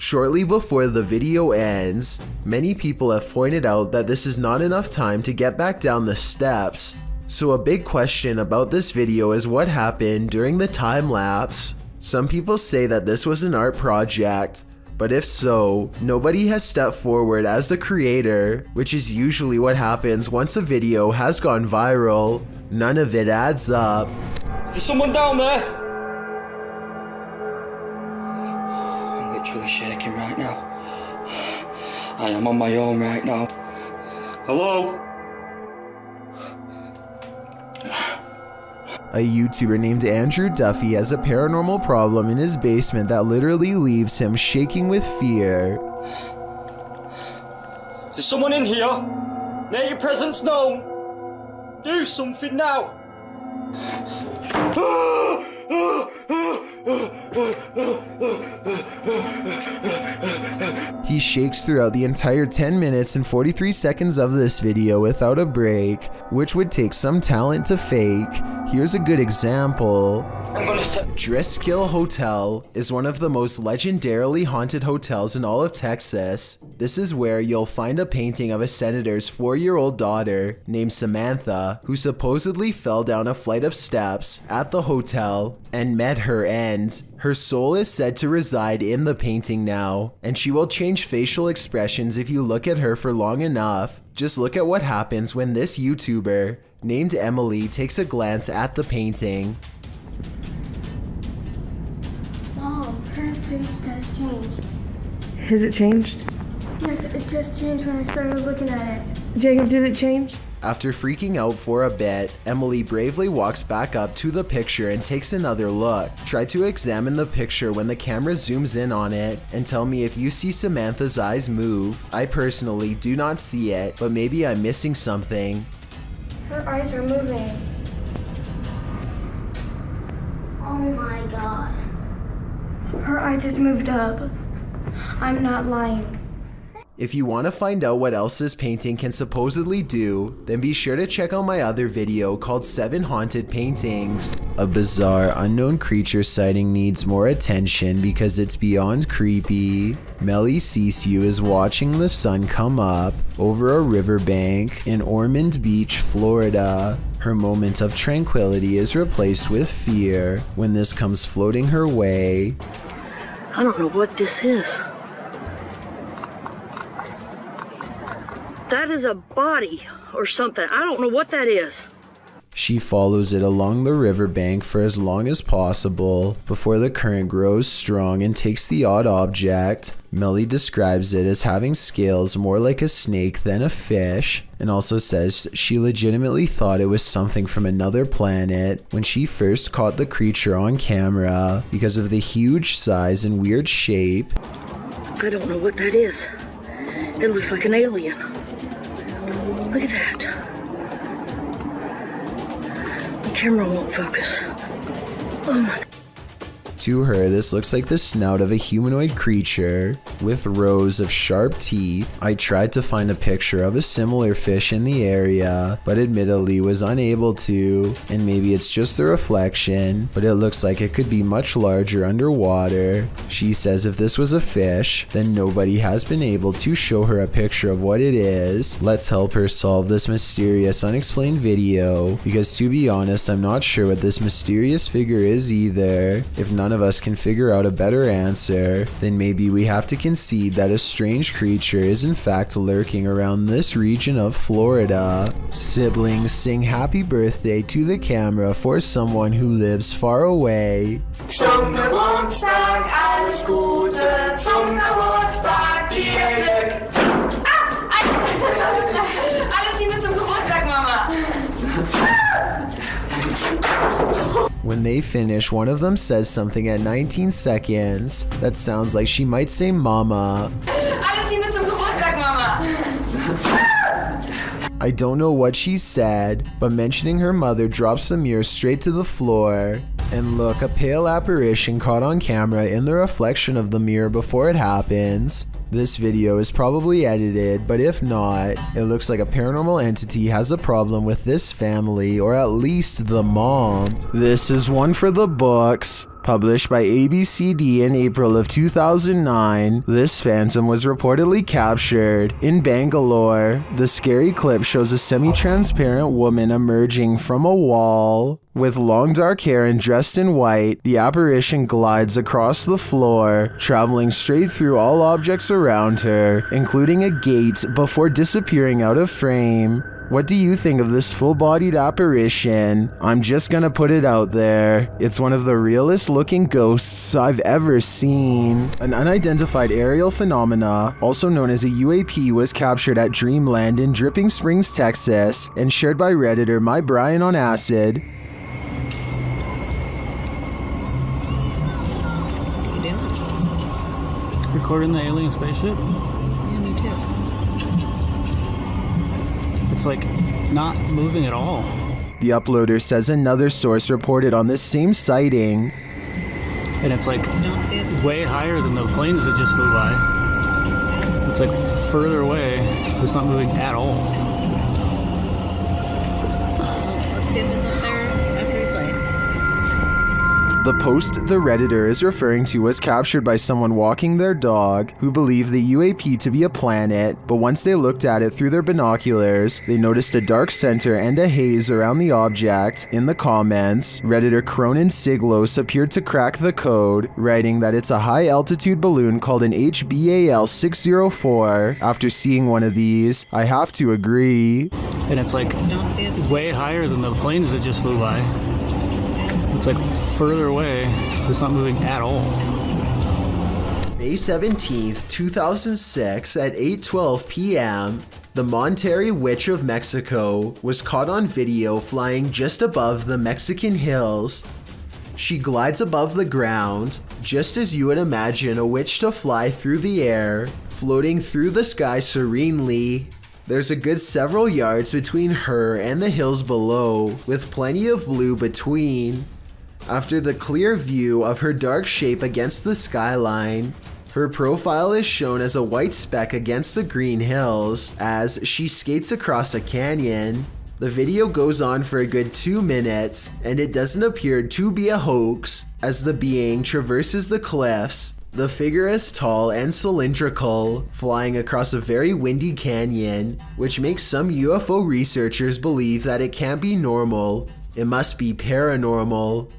Shortly before the video ends, many people have pointed out that this is not enough time to get back down the steps. So a big question about this video is what happened during the time lapse. Some people say that this was an art project, but if so, nobody has stepped forward as the creator, which is usually what happens once a video has gone viral. None of it adds up. There's someone down there! I'm literally shaking right now. I am on my own right now. Hello? A YouTuber named Andrew Duffy has a paranormal problem in his basement that literally leaves him shaking with fear. There's someone in here! Make your presence known! Do something now! He shakes throughout the entire 10 minutes and 43 seconds of this video without a break, which would take some talent to fake. Here's a good example. Driskill Hotel is one of the most legendarily haunted hotels in all of Texas. This is where you'll find a painting of a senator's 4-year-old daughter named Samantha, who supposedly fell down a flight of steps at the hotel and met her end. Her soul is said to reside in the painting now, and she will change facial expressions if you look at her for long enough. Just look at what happens when this YouTuber, named Emily, takes a glance at the painting. Mom, her face does change. Has it changed? Yes, it just changed when I started looking at it. Jacob, did it change? After freaking out for a bit, Emily bravely walks back up to the picture and takes another look. Try to examine the picture when the camera zooms in on it and tell me if you see Samantha's eyes move. I personally do not see it, but maybe I'm missing something. Her eyes are moving. Oh my god. Her eye just moved up. I'm not lying. If you want to find out what else this painting can supposedly do, then be sure to check out my other video called 7 Haunted Paintings. A bizarre unknown creature sighting needs more attention because it's beyond creepy. Melly Sisu is watching the sun come up over a riverbank in Ormond Beach, Florida. Her moment of tranquility is replaced with fear when this comes floating her way. I don't know what this is. That is a body or something. I don't know what that is. She follows it along the riverbank for as long as possible before the current grows strong and takes the odd object. Melly describes it as having scales more like a snake than a fish, and also says she legitimately thought it was something from another planet when she first caught the creature on camera because of the huge size and weird shape. I don't know what that is. It looks like an alien. Look at that. The camera won't focus. Oh my. To her, this looks like the snout of a humanoid creature with rows of sharp teeth. I tried to find a picture of a similar fish in the area, but admittedly was unable to, and maybe it's just the reflection, but it looks like it could be much larger underwater. She says if this was a fish, then nobody has been able to show her a picture of what it is. Let's help her solve this mysterious unexplained video, because to be honest, I'm not sure what this mysterious figure is either. If none none of us can figure out a better answer, then maybe we have to concede that a strange creature is in fact lurking around this region of Florida. Siblings sing happy birthday to the camera for someone who lives far away. Zum Geburtstag alles Gute, zum Geburtstag dir Glück. Alles Liebe zum Geburtstag, Mama. When they finish, one of them says something at 19 seconds that sounds like she might say mama. Alles Liebe zum Geburtstag, Mama. I don't know what she said, but mentioning her mother drops the mirror straight to the floor. And look, a pale apparition caught on camera in the reflection of the mirror before it happens. This video is probably edited, but if not, it looks like a paranormal entity has a problem with this family, or at least the mom. This is one for the books. Published by ABCD in April of 2009, this phantom was reportedly captured in Bangalore. The scary clip shows a semi-transparent woman emerging from a wall. With long dark hair and dressed in white, the apparition glides across the floor, traveling straight through all objects around her, including a gate, before disappearing out of frame. What do you think of this full-bodied apparition? I'm just gonna put it out there. It's one of the realest looking ghosts I've ever seen. An unidentified aerial phenomena, also known as a UAP, was captured at Dreamland in Dripping Springs, Texas, and shared by Redditor My Brian on Acid. Recording the alien spaceship? Yeah, me too. It's like not moving at all. The uploader says another source reported on this same sighting. And it's like way higher than the planes that just flew by. It's like further away. It's not moving at all. Well, let's see if it's up there after we play. The post the Redditor is referring to was captured by someone walking their dog who believed the UAP to be a planet, but once they looked at it through their binoculars, they noticed a dark center and a haze around the object. In the comments, Redditor Cronin Siglos appeared to crack the code, writing that it's a high-altitude balloon called an HBAL 604. After seeing one of these, I have to agree. And it's like way higher than the planes that just flew by. It's like further away. It's not moving at all. May 17th, 2006 at 8:12 p.m., the Monterrey Witch of Mexico was caught on video flying just above the Mexican hills. She glides above the ground, just as you would imagine a witch to fly through the air, floating through the sky serenely. There's a good several yards between her and the hills below, with plenty of blue between. After the clear view of her dark shape against the skyline, her profile is shown as a white speck against the green hills as she skates across a canyon. The video goes on for a good 2 minutes, and it doesn't appear to be a hoax as the being traverses the cliffs. The figure is tall and cylindrical, flying across a very windy canyon, which makes some UFO researchers believe that it can't be normal. It must be paranormal.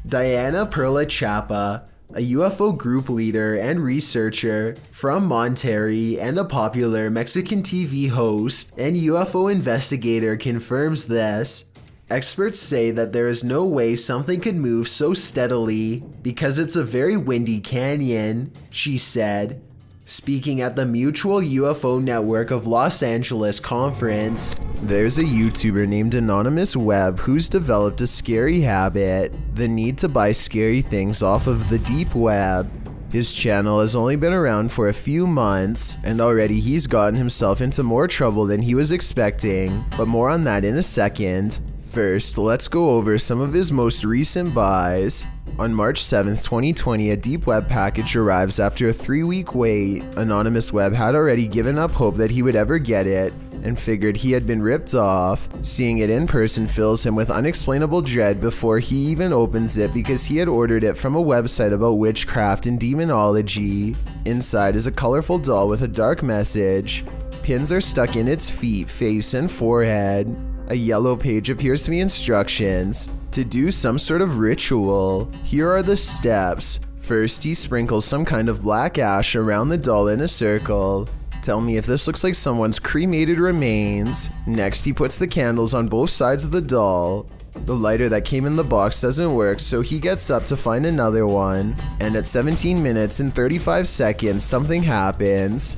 Diana Perla Chapa, a UFO group leader and researcher from Monterrey and a popular Mexican TV host and UFO investigator, confirms this. Experts say that there is no way something could move so steadily because it's a very windy canyon, she said, speaking at the Mutual UFO Network of Los Angeles conference. There's a YouTuber named Anonymous Web who's developed a scary habit, the need to buy scary things off of the deep web. His channel has only been around for a few months, and already he's gotten himself into more trouble than he was expecting, but more on that in a second. First, let's go over some of his most recent buys. On March 7th, 2020, a deep web package arrives after a 3-week wait. Anonymous Web had already given up hope that he would ever get it, and figured he had been ripped off. Seeing it in person fills him with unexplainable dread before he even opens it because he had ordered it from a website about witchcraft and demonology. Inside is a colorful doll with a dark message. Pins are stuck in its feet, face, and forehead. A yellow page appears to be instructions. to do some sort of ritual. Here are the steps. First, he sprinkles some kind of black ash around the doll in a circle. Tell me if this looks like someone's cremated remains. Next, he puts the candles on both sides of the doll. The lighter that came in the box doesn't work, so he gets up to find another one. And at 17 minutes and 35 seconds, something happens.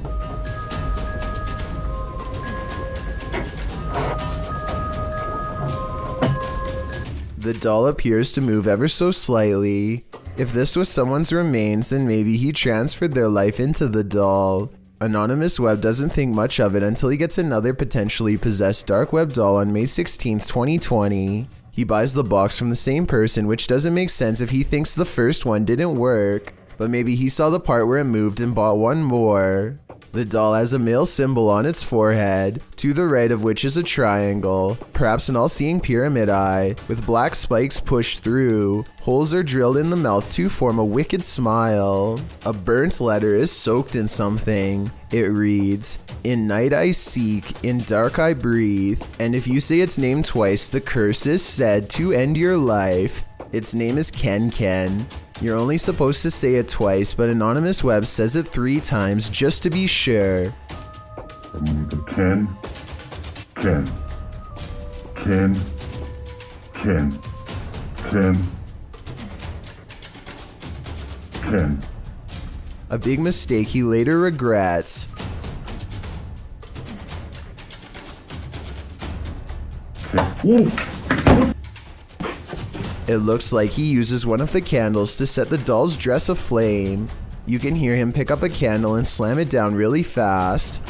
The doll appears to move ever so slightly. If this was someone's remains, then maybe he transferred their life into the doll. Anonymous Web doesn't think much of it until he gets another potentially possessed dark web doll on May 16th, 2020. He buys the box from the same person, which doesn't make sense if he thinks the first one didn't work, but maybe he saw the part where it moved and bought one more. The doll has a male symbol on its forehead, to the right of which is a triangle, perhaps an all-seeing pyramid eye, with black spikes pushed through. Holes are drilled in the mouth to form a wicked smile. A burnt letter is soaked in something. It reads, "In night I seek, in dark I breathe, and if you say its name twice, the curse is said to end your life." Its name is Ken Ken. You're only supposed to say it twice, but Anonymous Web says it 3 times just to be sure. Ken, Ken, Ken, Ken, Ken, Ken. A big mistake he later regrets. It looks like he uses one of the candles to set the doll's dress aflame. You can hear him pick up a candle and slam it down really fast.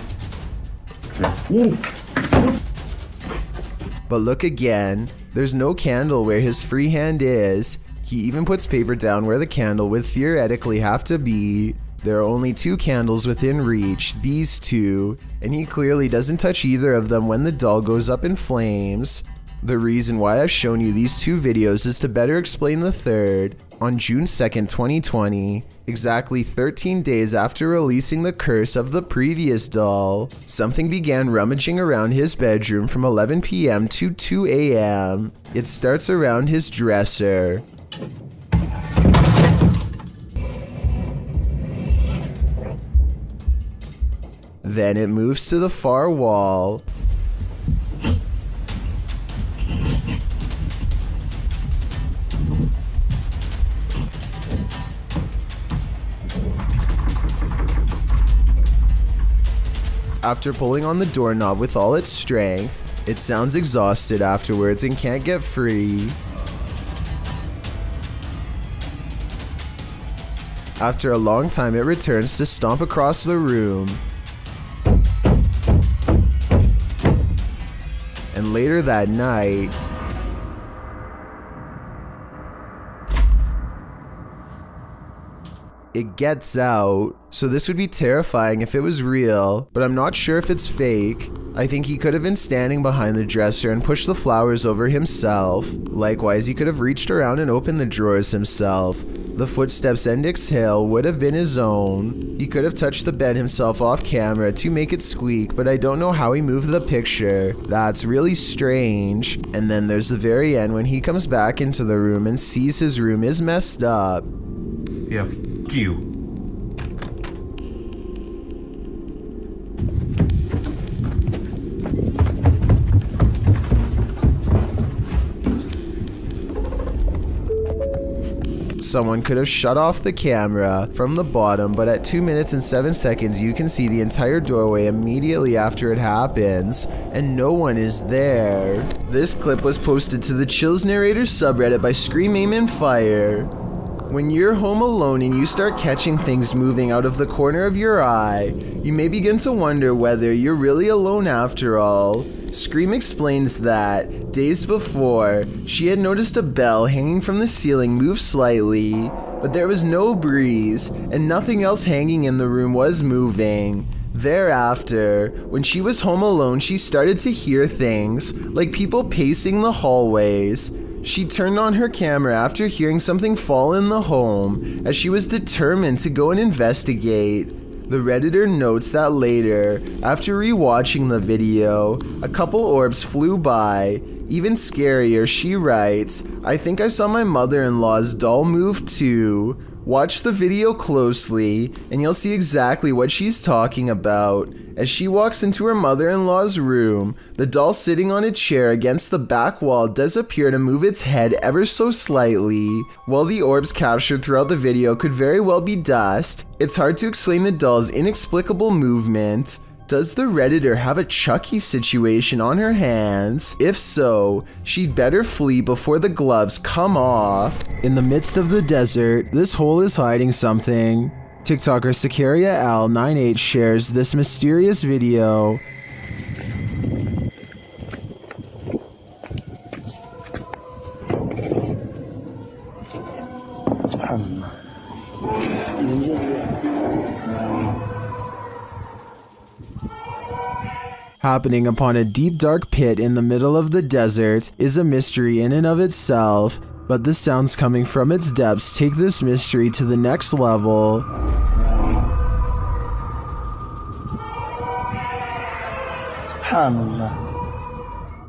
But look again, there's no candle where his free hand is. He even puts paper down where the candle would theoretically have to be. There are only 2 candles within reach, these 2, and he clearly doesn't touch either of them when the doll goes up in flames. The reason why I've shown you these 2 videos is to better explain the third. On June 2nd, 2020, exactly 13 days after releasing the curse of the previous doll, something began rummaging around his bedroom from 11 p.m. to 2 a.m. It starts around his dresser. Then it moves to the far wall. After pulling on the doorknob with all its strength, it sounds exhausted afterwards and can't get free. After a long time, it returns to stomp across the room. And later that night, it gets out. So this would be terrifying if it was real, but I'm not sure if it's fake. I think he could have been standing behind the dresser and pushed the flowers over himself. Likewise, he could have reached around and opened the drawers himself. The footsteps and exhale would have been his own. He could have touched the bed himself off camera to make it squeak, but I don't know how he moved the picture. That's really strange. And then there's the very end when he comes back into the room and sees his room is messed up. Yeah, f*** you. Someone could have shut off the camera from the bottom, but at 2 minutes and 7 seconds you can see the entire doorway immediately after it happens, and no one is there. This clip was posted to the Chills Narrators subreddit by Scream Aim and Fire. When you're home alone and you start catching things moving out of the corner of your eye, you may begin to wonder whether you're really alone after all. Scream explains that, days before, she had noticed a bell hanging from the ceiling move slightly, but there was no breeze, and nothing else hanging in the room was moving. Thereafter, when she was home alone, she started to hear things, like people pacing the hallways. She turned on her camera after hearing something fall in the home, as she was determined to go and investigate. The Redditor notes that later, after rewatching the video, a couple orbs flew by. Even scarier, she writes, "I think I saw my mother-in-law's doll move too." Watch the video closely, and you'll see exactly what she's talking about. As she walks into her mother-in-law's room, the doll sitting on a chair against the back wall does appear to move its head ever so slightly. While the orbs captured throughout the video could very well be dust, it's hard to explain the doll's inexplicable movement. Does the Redditor have a Chucky situation on her hands? If so, she'd better flee before the gloves come off. In the midst of the desert, this hole is hiding something. TikToker SicariaAl98 shares this mysterious video. Happening upon a deep dark pit in the middle of the desert is a mystery in and of itself, but the sounds coming from its depths take this mystery to the next level.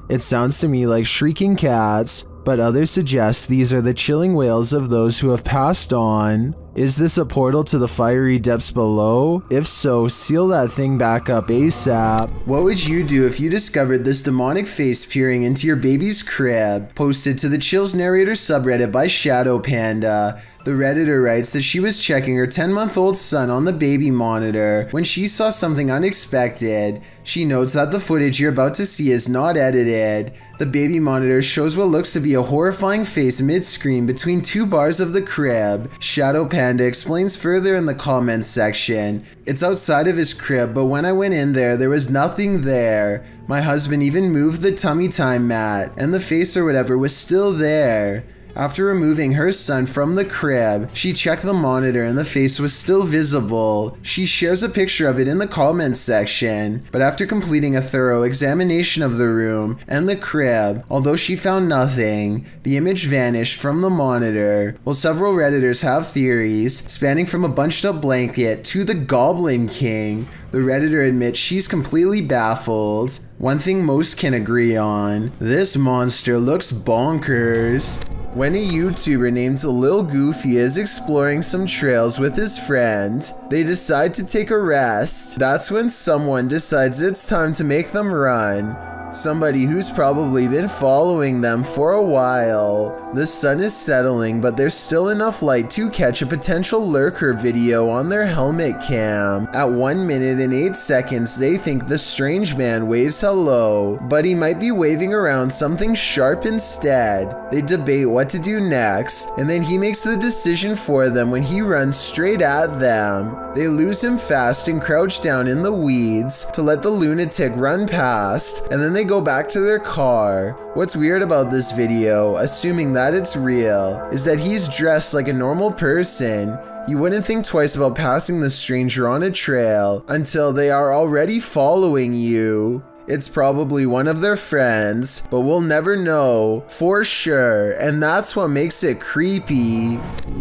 It sounds to me like shrieking cats, but others suggest these are the chilling wails of those who have passed on. Is this a portal to the fiery depths below? If so, seal that thing back up ASAP. What would you do if you discovered this demonic face peering into your baby's crib? Posted to the Chills Narrator subreddit by Shadow Panda. The Redditor writes that she was checking her 10-month-old son on the baby monitor when she saw something unexpected. She notes that the footage you're about to see is not edited. The baby monitor shows what looks to be a horrifying face mid-screen between two bars of the crib. Shadow Panda explains further in the comments section. It's outside of his crib, but when I went in there was nothing there. My husband even moved the tummy time mat, and the face or whatever was still there. After removing her son from the crib, she checked the monitor and the face was still visible. She shares a picture of it in the comments section, but after completing a thorough examination of the room and the crib, although she found nothing, the image vanished from the monitor. While several Redditors have theories, spanning from a bunched up blanket to the Goblin King, the Redditor admits she's completely baffled. One thing most can agree on, this monster looks bonkers. When a YouTuber named Lil Goofy is exploring some trails with his friend, they decide to take a rest. That's when someone decides it's time to make them run. Somebody who's probably been following them for a while. The sun is settling, but there's still enough light to catch a potential lurker video on their helmet cam. At 1 minute and 8 seconds, they think the strange man waves hello, but he might be waving around something sharp instead. They debate what to do next, and then he makes the decision for them when he runs straight at them. They lose him fast and crouch down in the weeds to let the lunatic run past, and then they go back to their car. What's weird about this video, assuming that it's real, is that he's dressed like a normal person. You wouldn't think twice about passing the stranger on a trail until they are already following you. It's probably one of their friends, but we'll never know for sure, and that's what makes it creepy.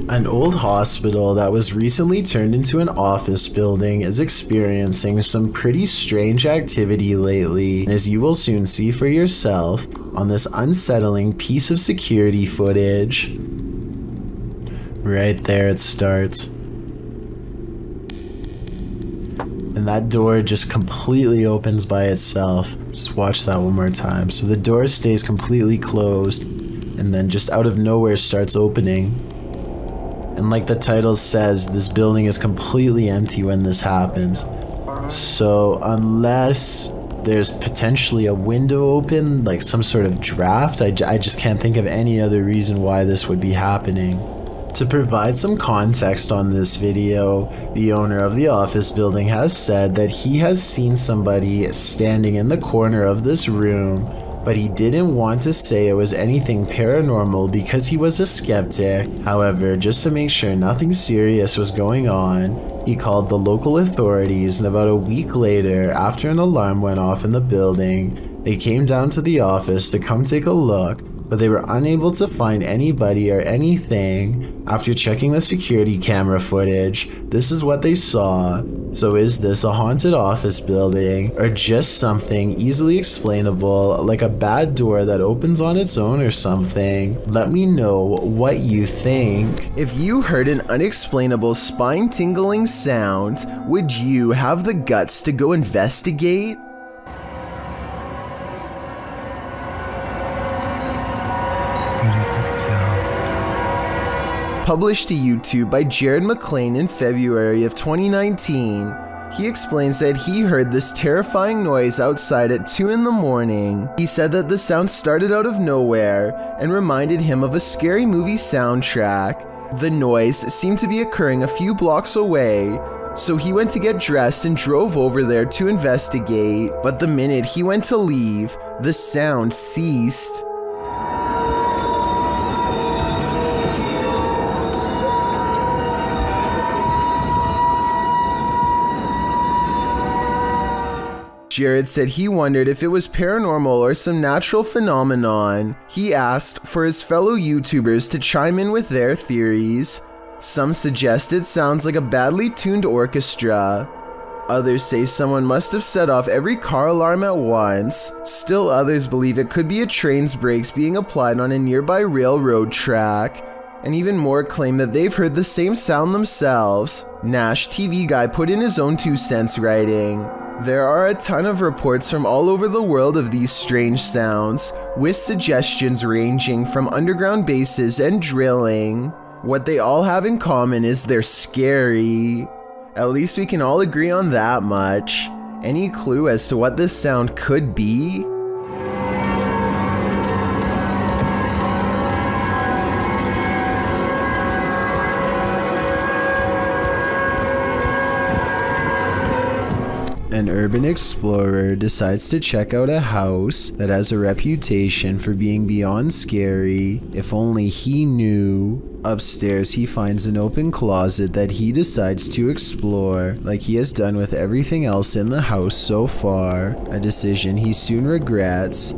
An old hospital that was recently turned into an office building is experiencing some pretty strange activity lately, as you will soon see for yourself on this unsettling piece of security footage. Right there it starts. And that door just completely opens by itself. Just watch that one more time. So the door stays completely closed and then just out of nowhere starts opening. And like the title says, this building is completely empty when this happens. So unless there's potentially a window open, like some sort of draft, I just can't think of any other reason why this would be happening. To provide some context on this video, the owner of the office building has said that he has seen somebody standing in the corner of this room, but he didn't want to say it was anything paranormal because he was a skeptic. However, just to make sure nothing serious was going on, he called the local authorities, and about a week later, after an alarm went off in the building, they came down to the office to come take a look. but they were unable to find anybody or anything. After checking the security camera footage, this is what they saw. So is this a haunted office building, or just something easily explainable, like a bad door that opens on its own or something? Let me know what you think. If you heard an unexplainable spine-tingling sound, would you have the guts to go investigate? What is that sound? Published to YouTube by Jared McLean in February of 2019, he explains that he heard this terrifying noise outside at 2 in the morning. He said that the sound started out of nowhere and reminded him of a scary movie soundtrack. The noise seemed to be occurring a few blocks away, so he went to get dressed and drove over there to investigate. But the minute he went to leave, the sound ceased. Jared said he wondered if it was paranormal or some natural phenomenon. He asked for his fellow YouTubers to chime in with their theories. Some suggest it sounds like a badly tuned orchestra. Others say someone must have set off every car alarm at once. Still others believe it could be a train's brakes being applied on a nearby railroad track. And even more claim that they've heard the same sound themselves. Nash TV Guy put in his own 2 cents writing, "There are a ton of reports from all over the world of these strange sounds, with suggestions ranging from underground bases and drilling. What they all have in common is they're scary. At least we can all agree on that much. Any clue as to what this sound could be?" An urban explorer decides to check out a house that has a reputation for being beyond scary. If only he knew. Upstairs, he finds an open closet that he decides to explore, like he has done with everything else in the house so far, a decision he soon regrets.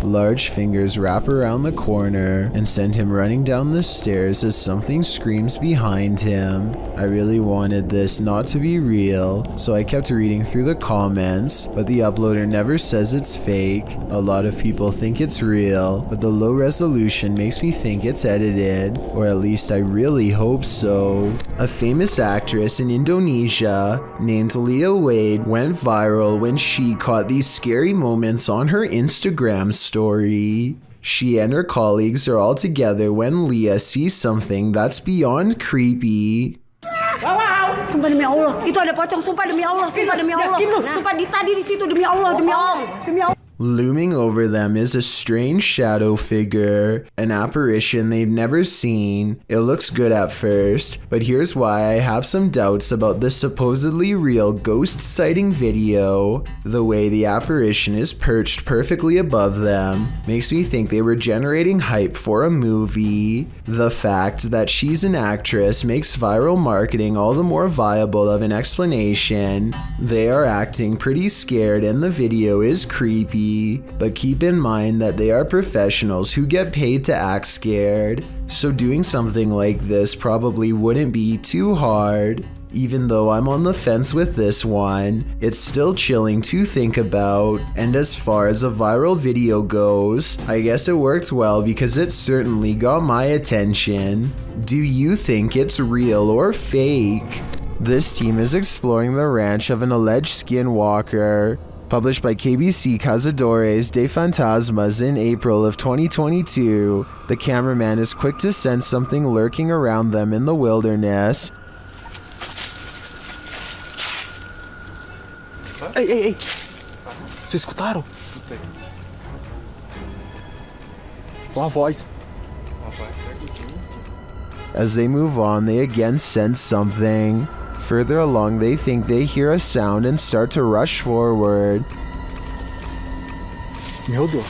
Large fingers wrap around the corner and send him running down the stairs as something screams behind him. I really wanted this not to be real, so I kept reading through the comments, but the uploader never says it's fake. A lot of people think it's real, but the low resolution makes me think it's edited, or at least I really hope so. A famous actress in Indonesia named Leah Wade went viral when she caught these scary moments on her Instagram story. She and her colleagues are all together when Leah sees something that's beyond creepy. Wow! Sumpah demi Allah, itu ada pocong, sumpah demi Allah, sumpah demi Allah. Sumpah tadi di situ demi Allah, demi Allah, demi Allah. Looming over them is a strange shadow figure, an apparition they've never seen. It looks good at first, but here's why I have some doubts about this supposedly real ghost sighting video. The way the apparition is perched perfectly above them makes me think they were generating hype for a movie. The fact that she's an actress makes viral marketing all the more viable of an explanation. They are acting pretty scared and the video is creepy. But keep in mind that they are professionals who get paid to act scared, so doing something like this probably wouldn't be too hard. Even though I'm on the fence with this one, it's still chilling to think about, and as far as a viral video goes, I guess it worked well because it certainly got my attention. Do you think it's real or fake? This team is exploring the ranch of an alleged Skinwalker. Published by KBC Cazadores de Fantasmas in April of 2022, the cameraman is quick to sense something lurking around them in the wilderness. Ei! Vocês escutaram? Uma voz. As they move on, they again sense something. Further along, they think they hear a sound and start to rush forward. Meu Deus.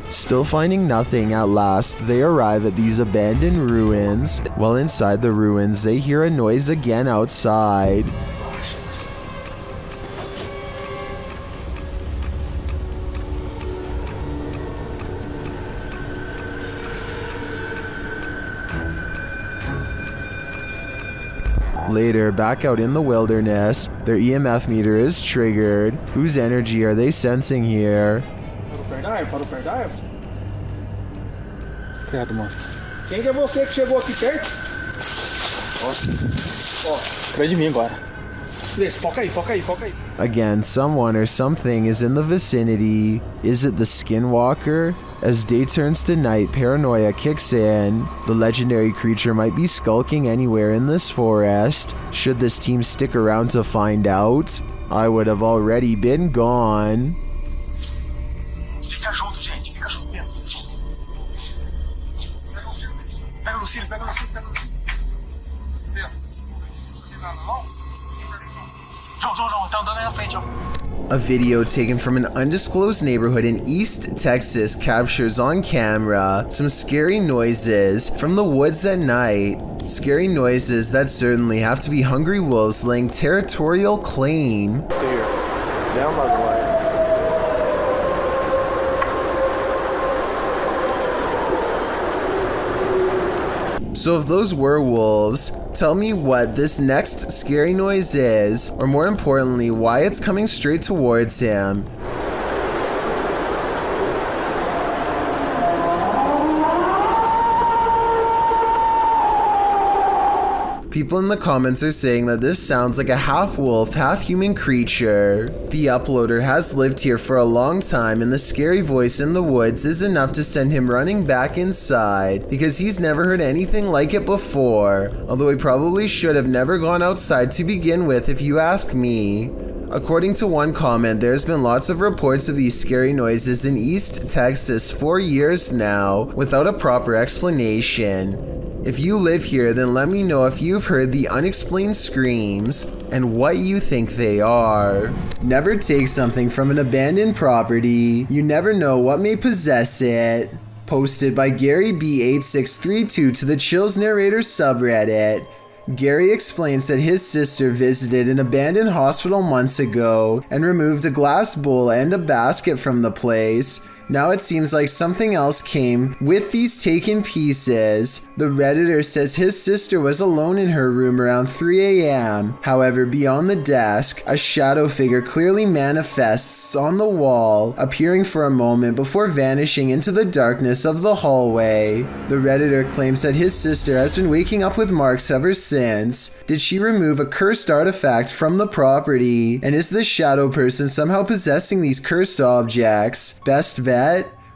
Still finding nothing, at last, they arrive at these abandoned ruins. While inside the ruins, they hear a noise again outside. Later, back out in the wilderness, their EMF meter is triggered. Whose energy are they sensing here? Parou perto da árvore. Credo, mano. Quem que é você que chegou aqui perto? Ó, atrás de mim agora. Beleza, foca aí. Again, someone or something is in the vicinity. Is it the Skinwalker? As day turns to night, paranoia kicks in. The legendary creature might be skulking anywhere in this forest. Should this team stick around to find out? I would have already been gone. Fica junto, gente. Fica junto mesmo. Pega o Lucílio. Pega o Lucílio. João, tá andando aí na frente, ó. A video taken from an undisclosed neighborhood in East Texas captures on camera some scary noises from the woods at night. Scary noises that certainly have to be hungry wolves laying territorial claim. Down by the way. So if those were wolves, tell me what this next scary noise is, or more importantly, why it's coming straight towards him. People in the comments are saying that this sounds like a half-wolf, half-human creature. The uploader has lived here for a long time, and the scary voice in the woods is enough to send him running back inside, because he's never heard anything like it before, although he probably should have never gone outside to begin with if you ask me. According to one comment, there's been lots of reports of these scary noises in East Texas for years now, without a proper explanation. If you live here, then let me know if you've heard the unexplained screams and what you think they are. Never take something from an abandoned property. You never know what may possess it. Posted by Gary B8632 to the Chills Narrator subreddit. Gary explains that his sister visited an abandoned hospital months ago and removed a glass bowl and a basket from the place. Now it seems like something else came with these taken pieces. The Redditor says his sister was alone in her room around 3 a.m. However, beyond the desk, a shadow figure clearly manifests on the wall, appearing for a moment before vanishing into the darkness of the hallway. The Redditor claims that his sister has been waking up with marks ever since. Did she remove a cursed artifact from the property? And is this shadow person somehow possessing these cursed objects? Best bet,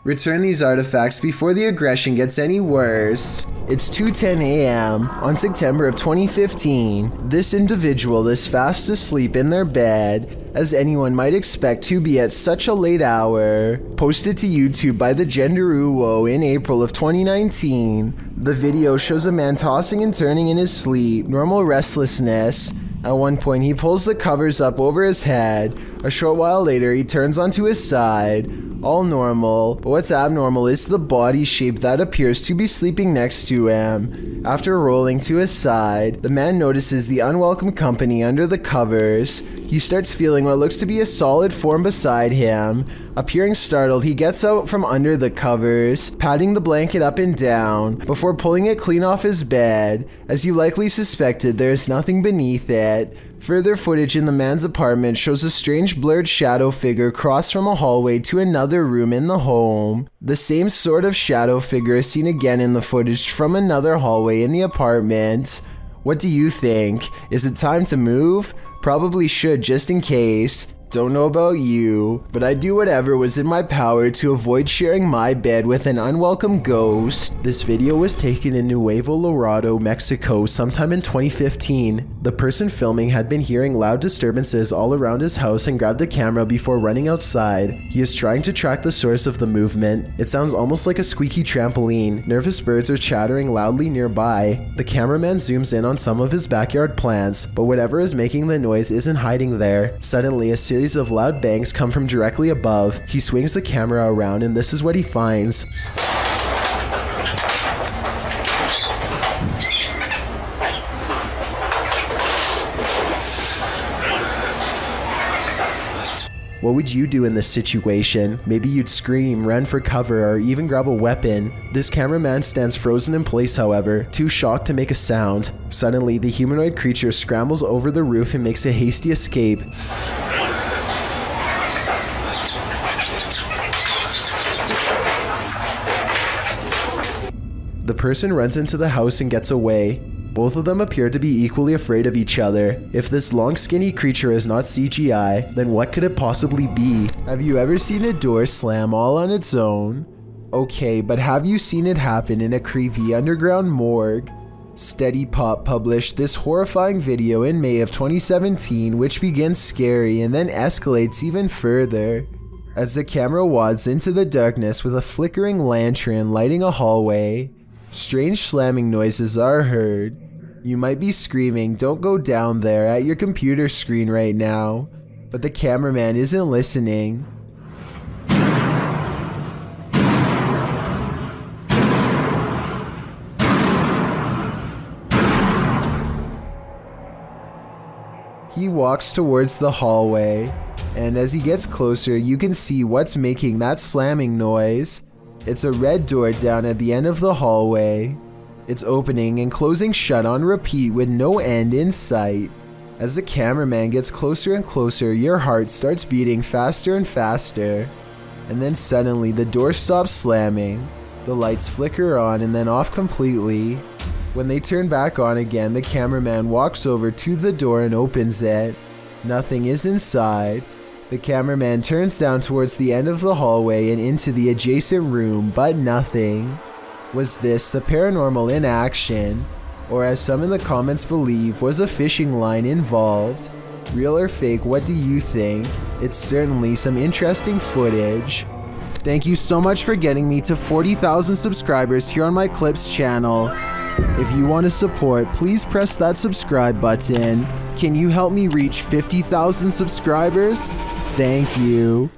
return these artifacts before the aggression gets any worse. It's 2:10 a.m. on September of 2015. This individual is fast asleep in their bed, as anyone might expect to be at such a late hour. Posted to YouTube by the Gender Uwo in April of 2019. The video shows a man tossing and turning in his sleep, normal restlessness. At one point, he pulls the covers up over his head. A short while later, he turns onto his side. All normal, but what's abnormal is the body shape that appears to be sleeping next to him. After rolling to his side, the man notices the unwelcome company under the covers. He starts feeling what looks to be a solid form beside him. Appearing startled, he gets out from under the covers, patting the blanket up and down, before pulling it clean off his bed. As you likely suspected, there is nothing beneath it. Further footage in the man's apartment shows a strange blurred shadow figure cross from a hallway to another room in the home. The same sort of shadow figure is seen again in the footage from another hallway in the apartment. What do you think? Is it time to move? Probably should, just in case. Don't know about you, but I'd do whatever was in my power to avoid sharing my bed with an unwelcome ghost. This video was taken in Nuevo Laredo, Mexico sometime in 2015. The person filming had been hearing loud disturbances all around his house and grabbed a camera before running outside. He is trying to track the source of the movement. It sounds almost like a squeaky trampoline. Nervous birds are chattering loudly nearby. The cameraman zooms in on some of his backyard plants, but whatever is making the noise isn't hiding there. Suddenly, a series series of loud bangs come from directly above. He swings the camera around and this is what he finds. What would you do in this situation? Maybe you'd scream, run for cover, or even grab a weapon. This cameraman stands frozen in place, however, too shocked to make a sound. Suddenly, the humanoid creature scrambles over the roof and makes a hasty escape. The person runs into the house and gets away. Both of them appear to be equally afraid of each other. If this long skinny creature is not CGI, then what could it possibly be? Have you ever seen a door slam all on its own? Okay, but have you seen it happen in a creepy underground morgue? Steady Pop published this horrifying video in May of 2017, which begins scary and then escalates even further. As the camera wads into the darkness with a flickering lantern lighting a hallway, strange slamming noises are heard. You might be screaming, "Don't go down there," at your computer screen right now, but the cameraman isn't listening. He walks towards the hallway, and as he gets closer, you can see what's making that slamming noise. It's a red door down at the end of the hallway. It's opening and closing shut on repeat with no end in sight. As the cameraman gets closer and closer, your heart starts beating faster and faster. And then suddenly the door stops slamming. The lights flicker on and then off completely. When they turn back on again, the cameraman walks over to the door and opens it. Nothing is inside. The cameraman turns down towards the end of the hallway and into the adjacent room, but nothing. Was this the paranormal in action? Or as some in the comments believe, was a fishing line involved? Real or fake, what do you think? It's certainly some interesting footage. Thank you so much for getting me to 40,000 subscribers here on my Clips channel. If you want to support, please press that subscribe button. Can you help me reach 50,000 subscribers? Thank you.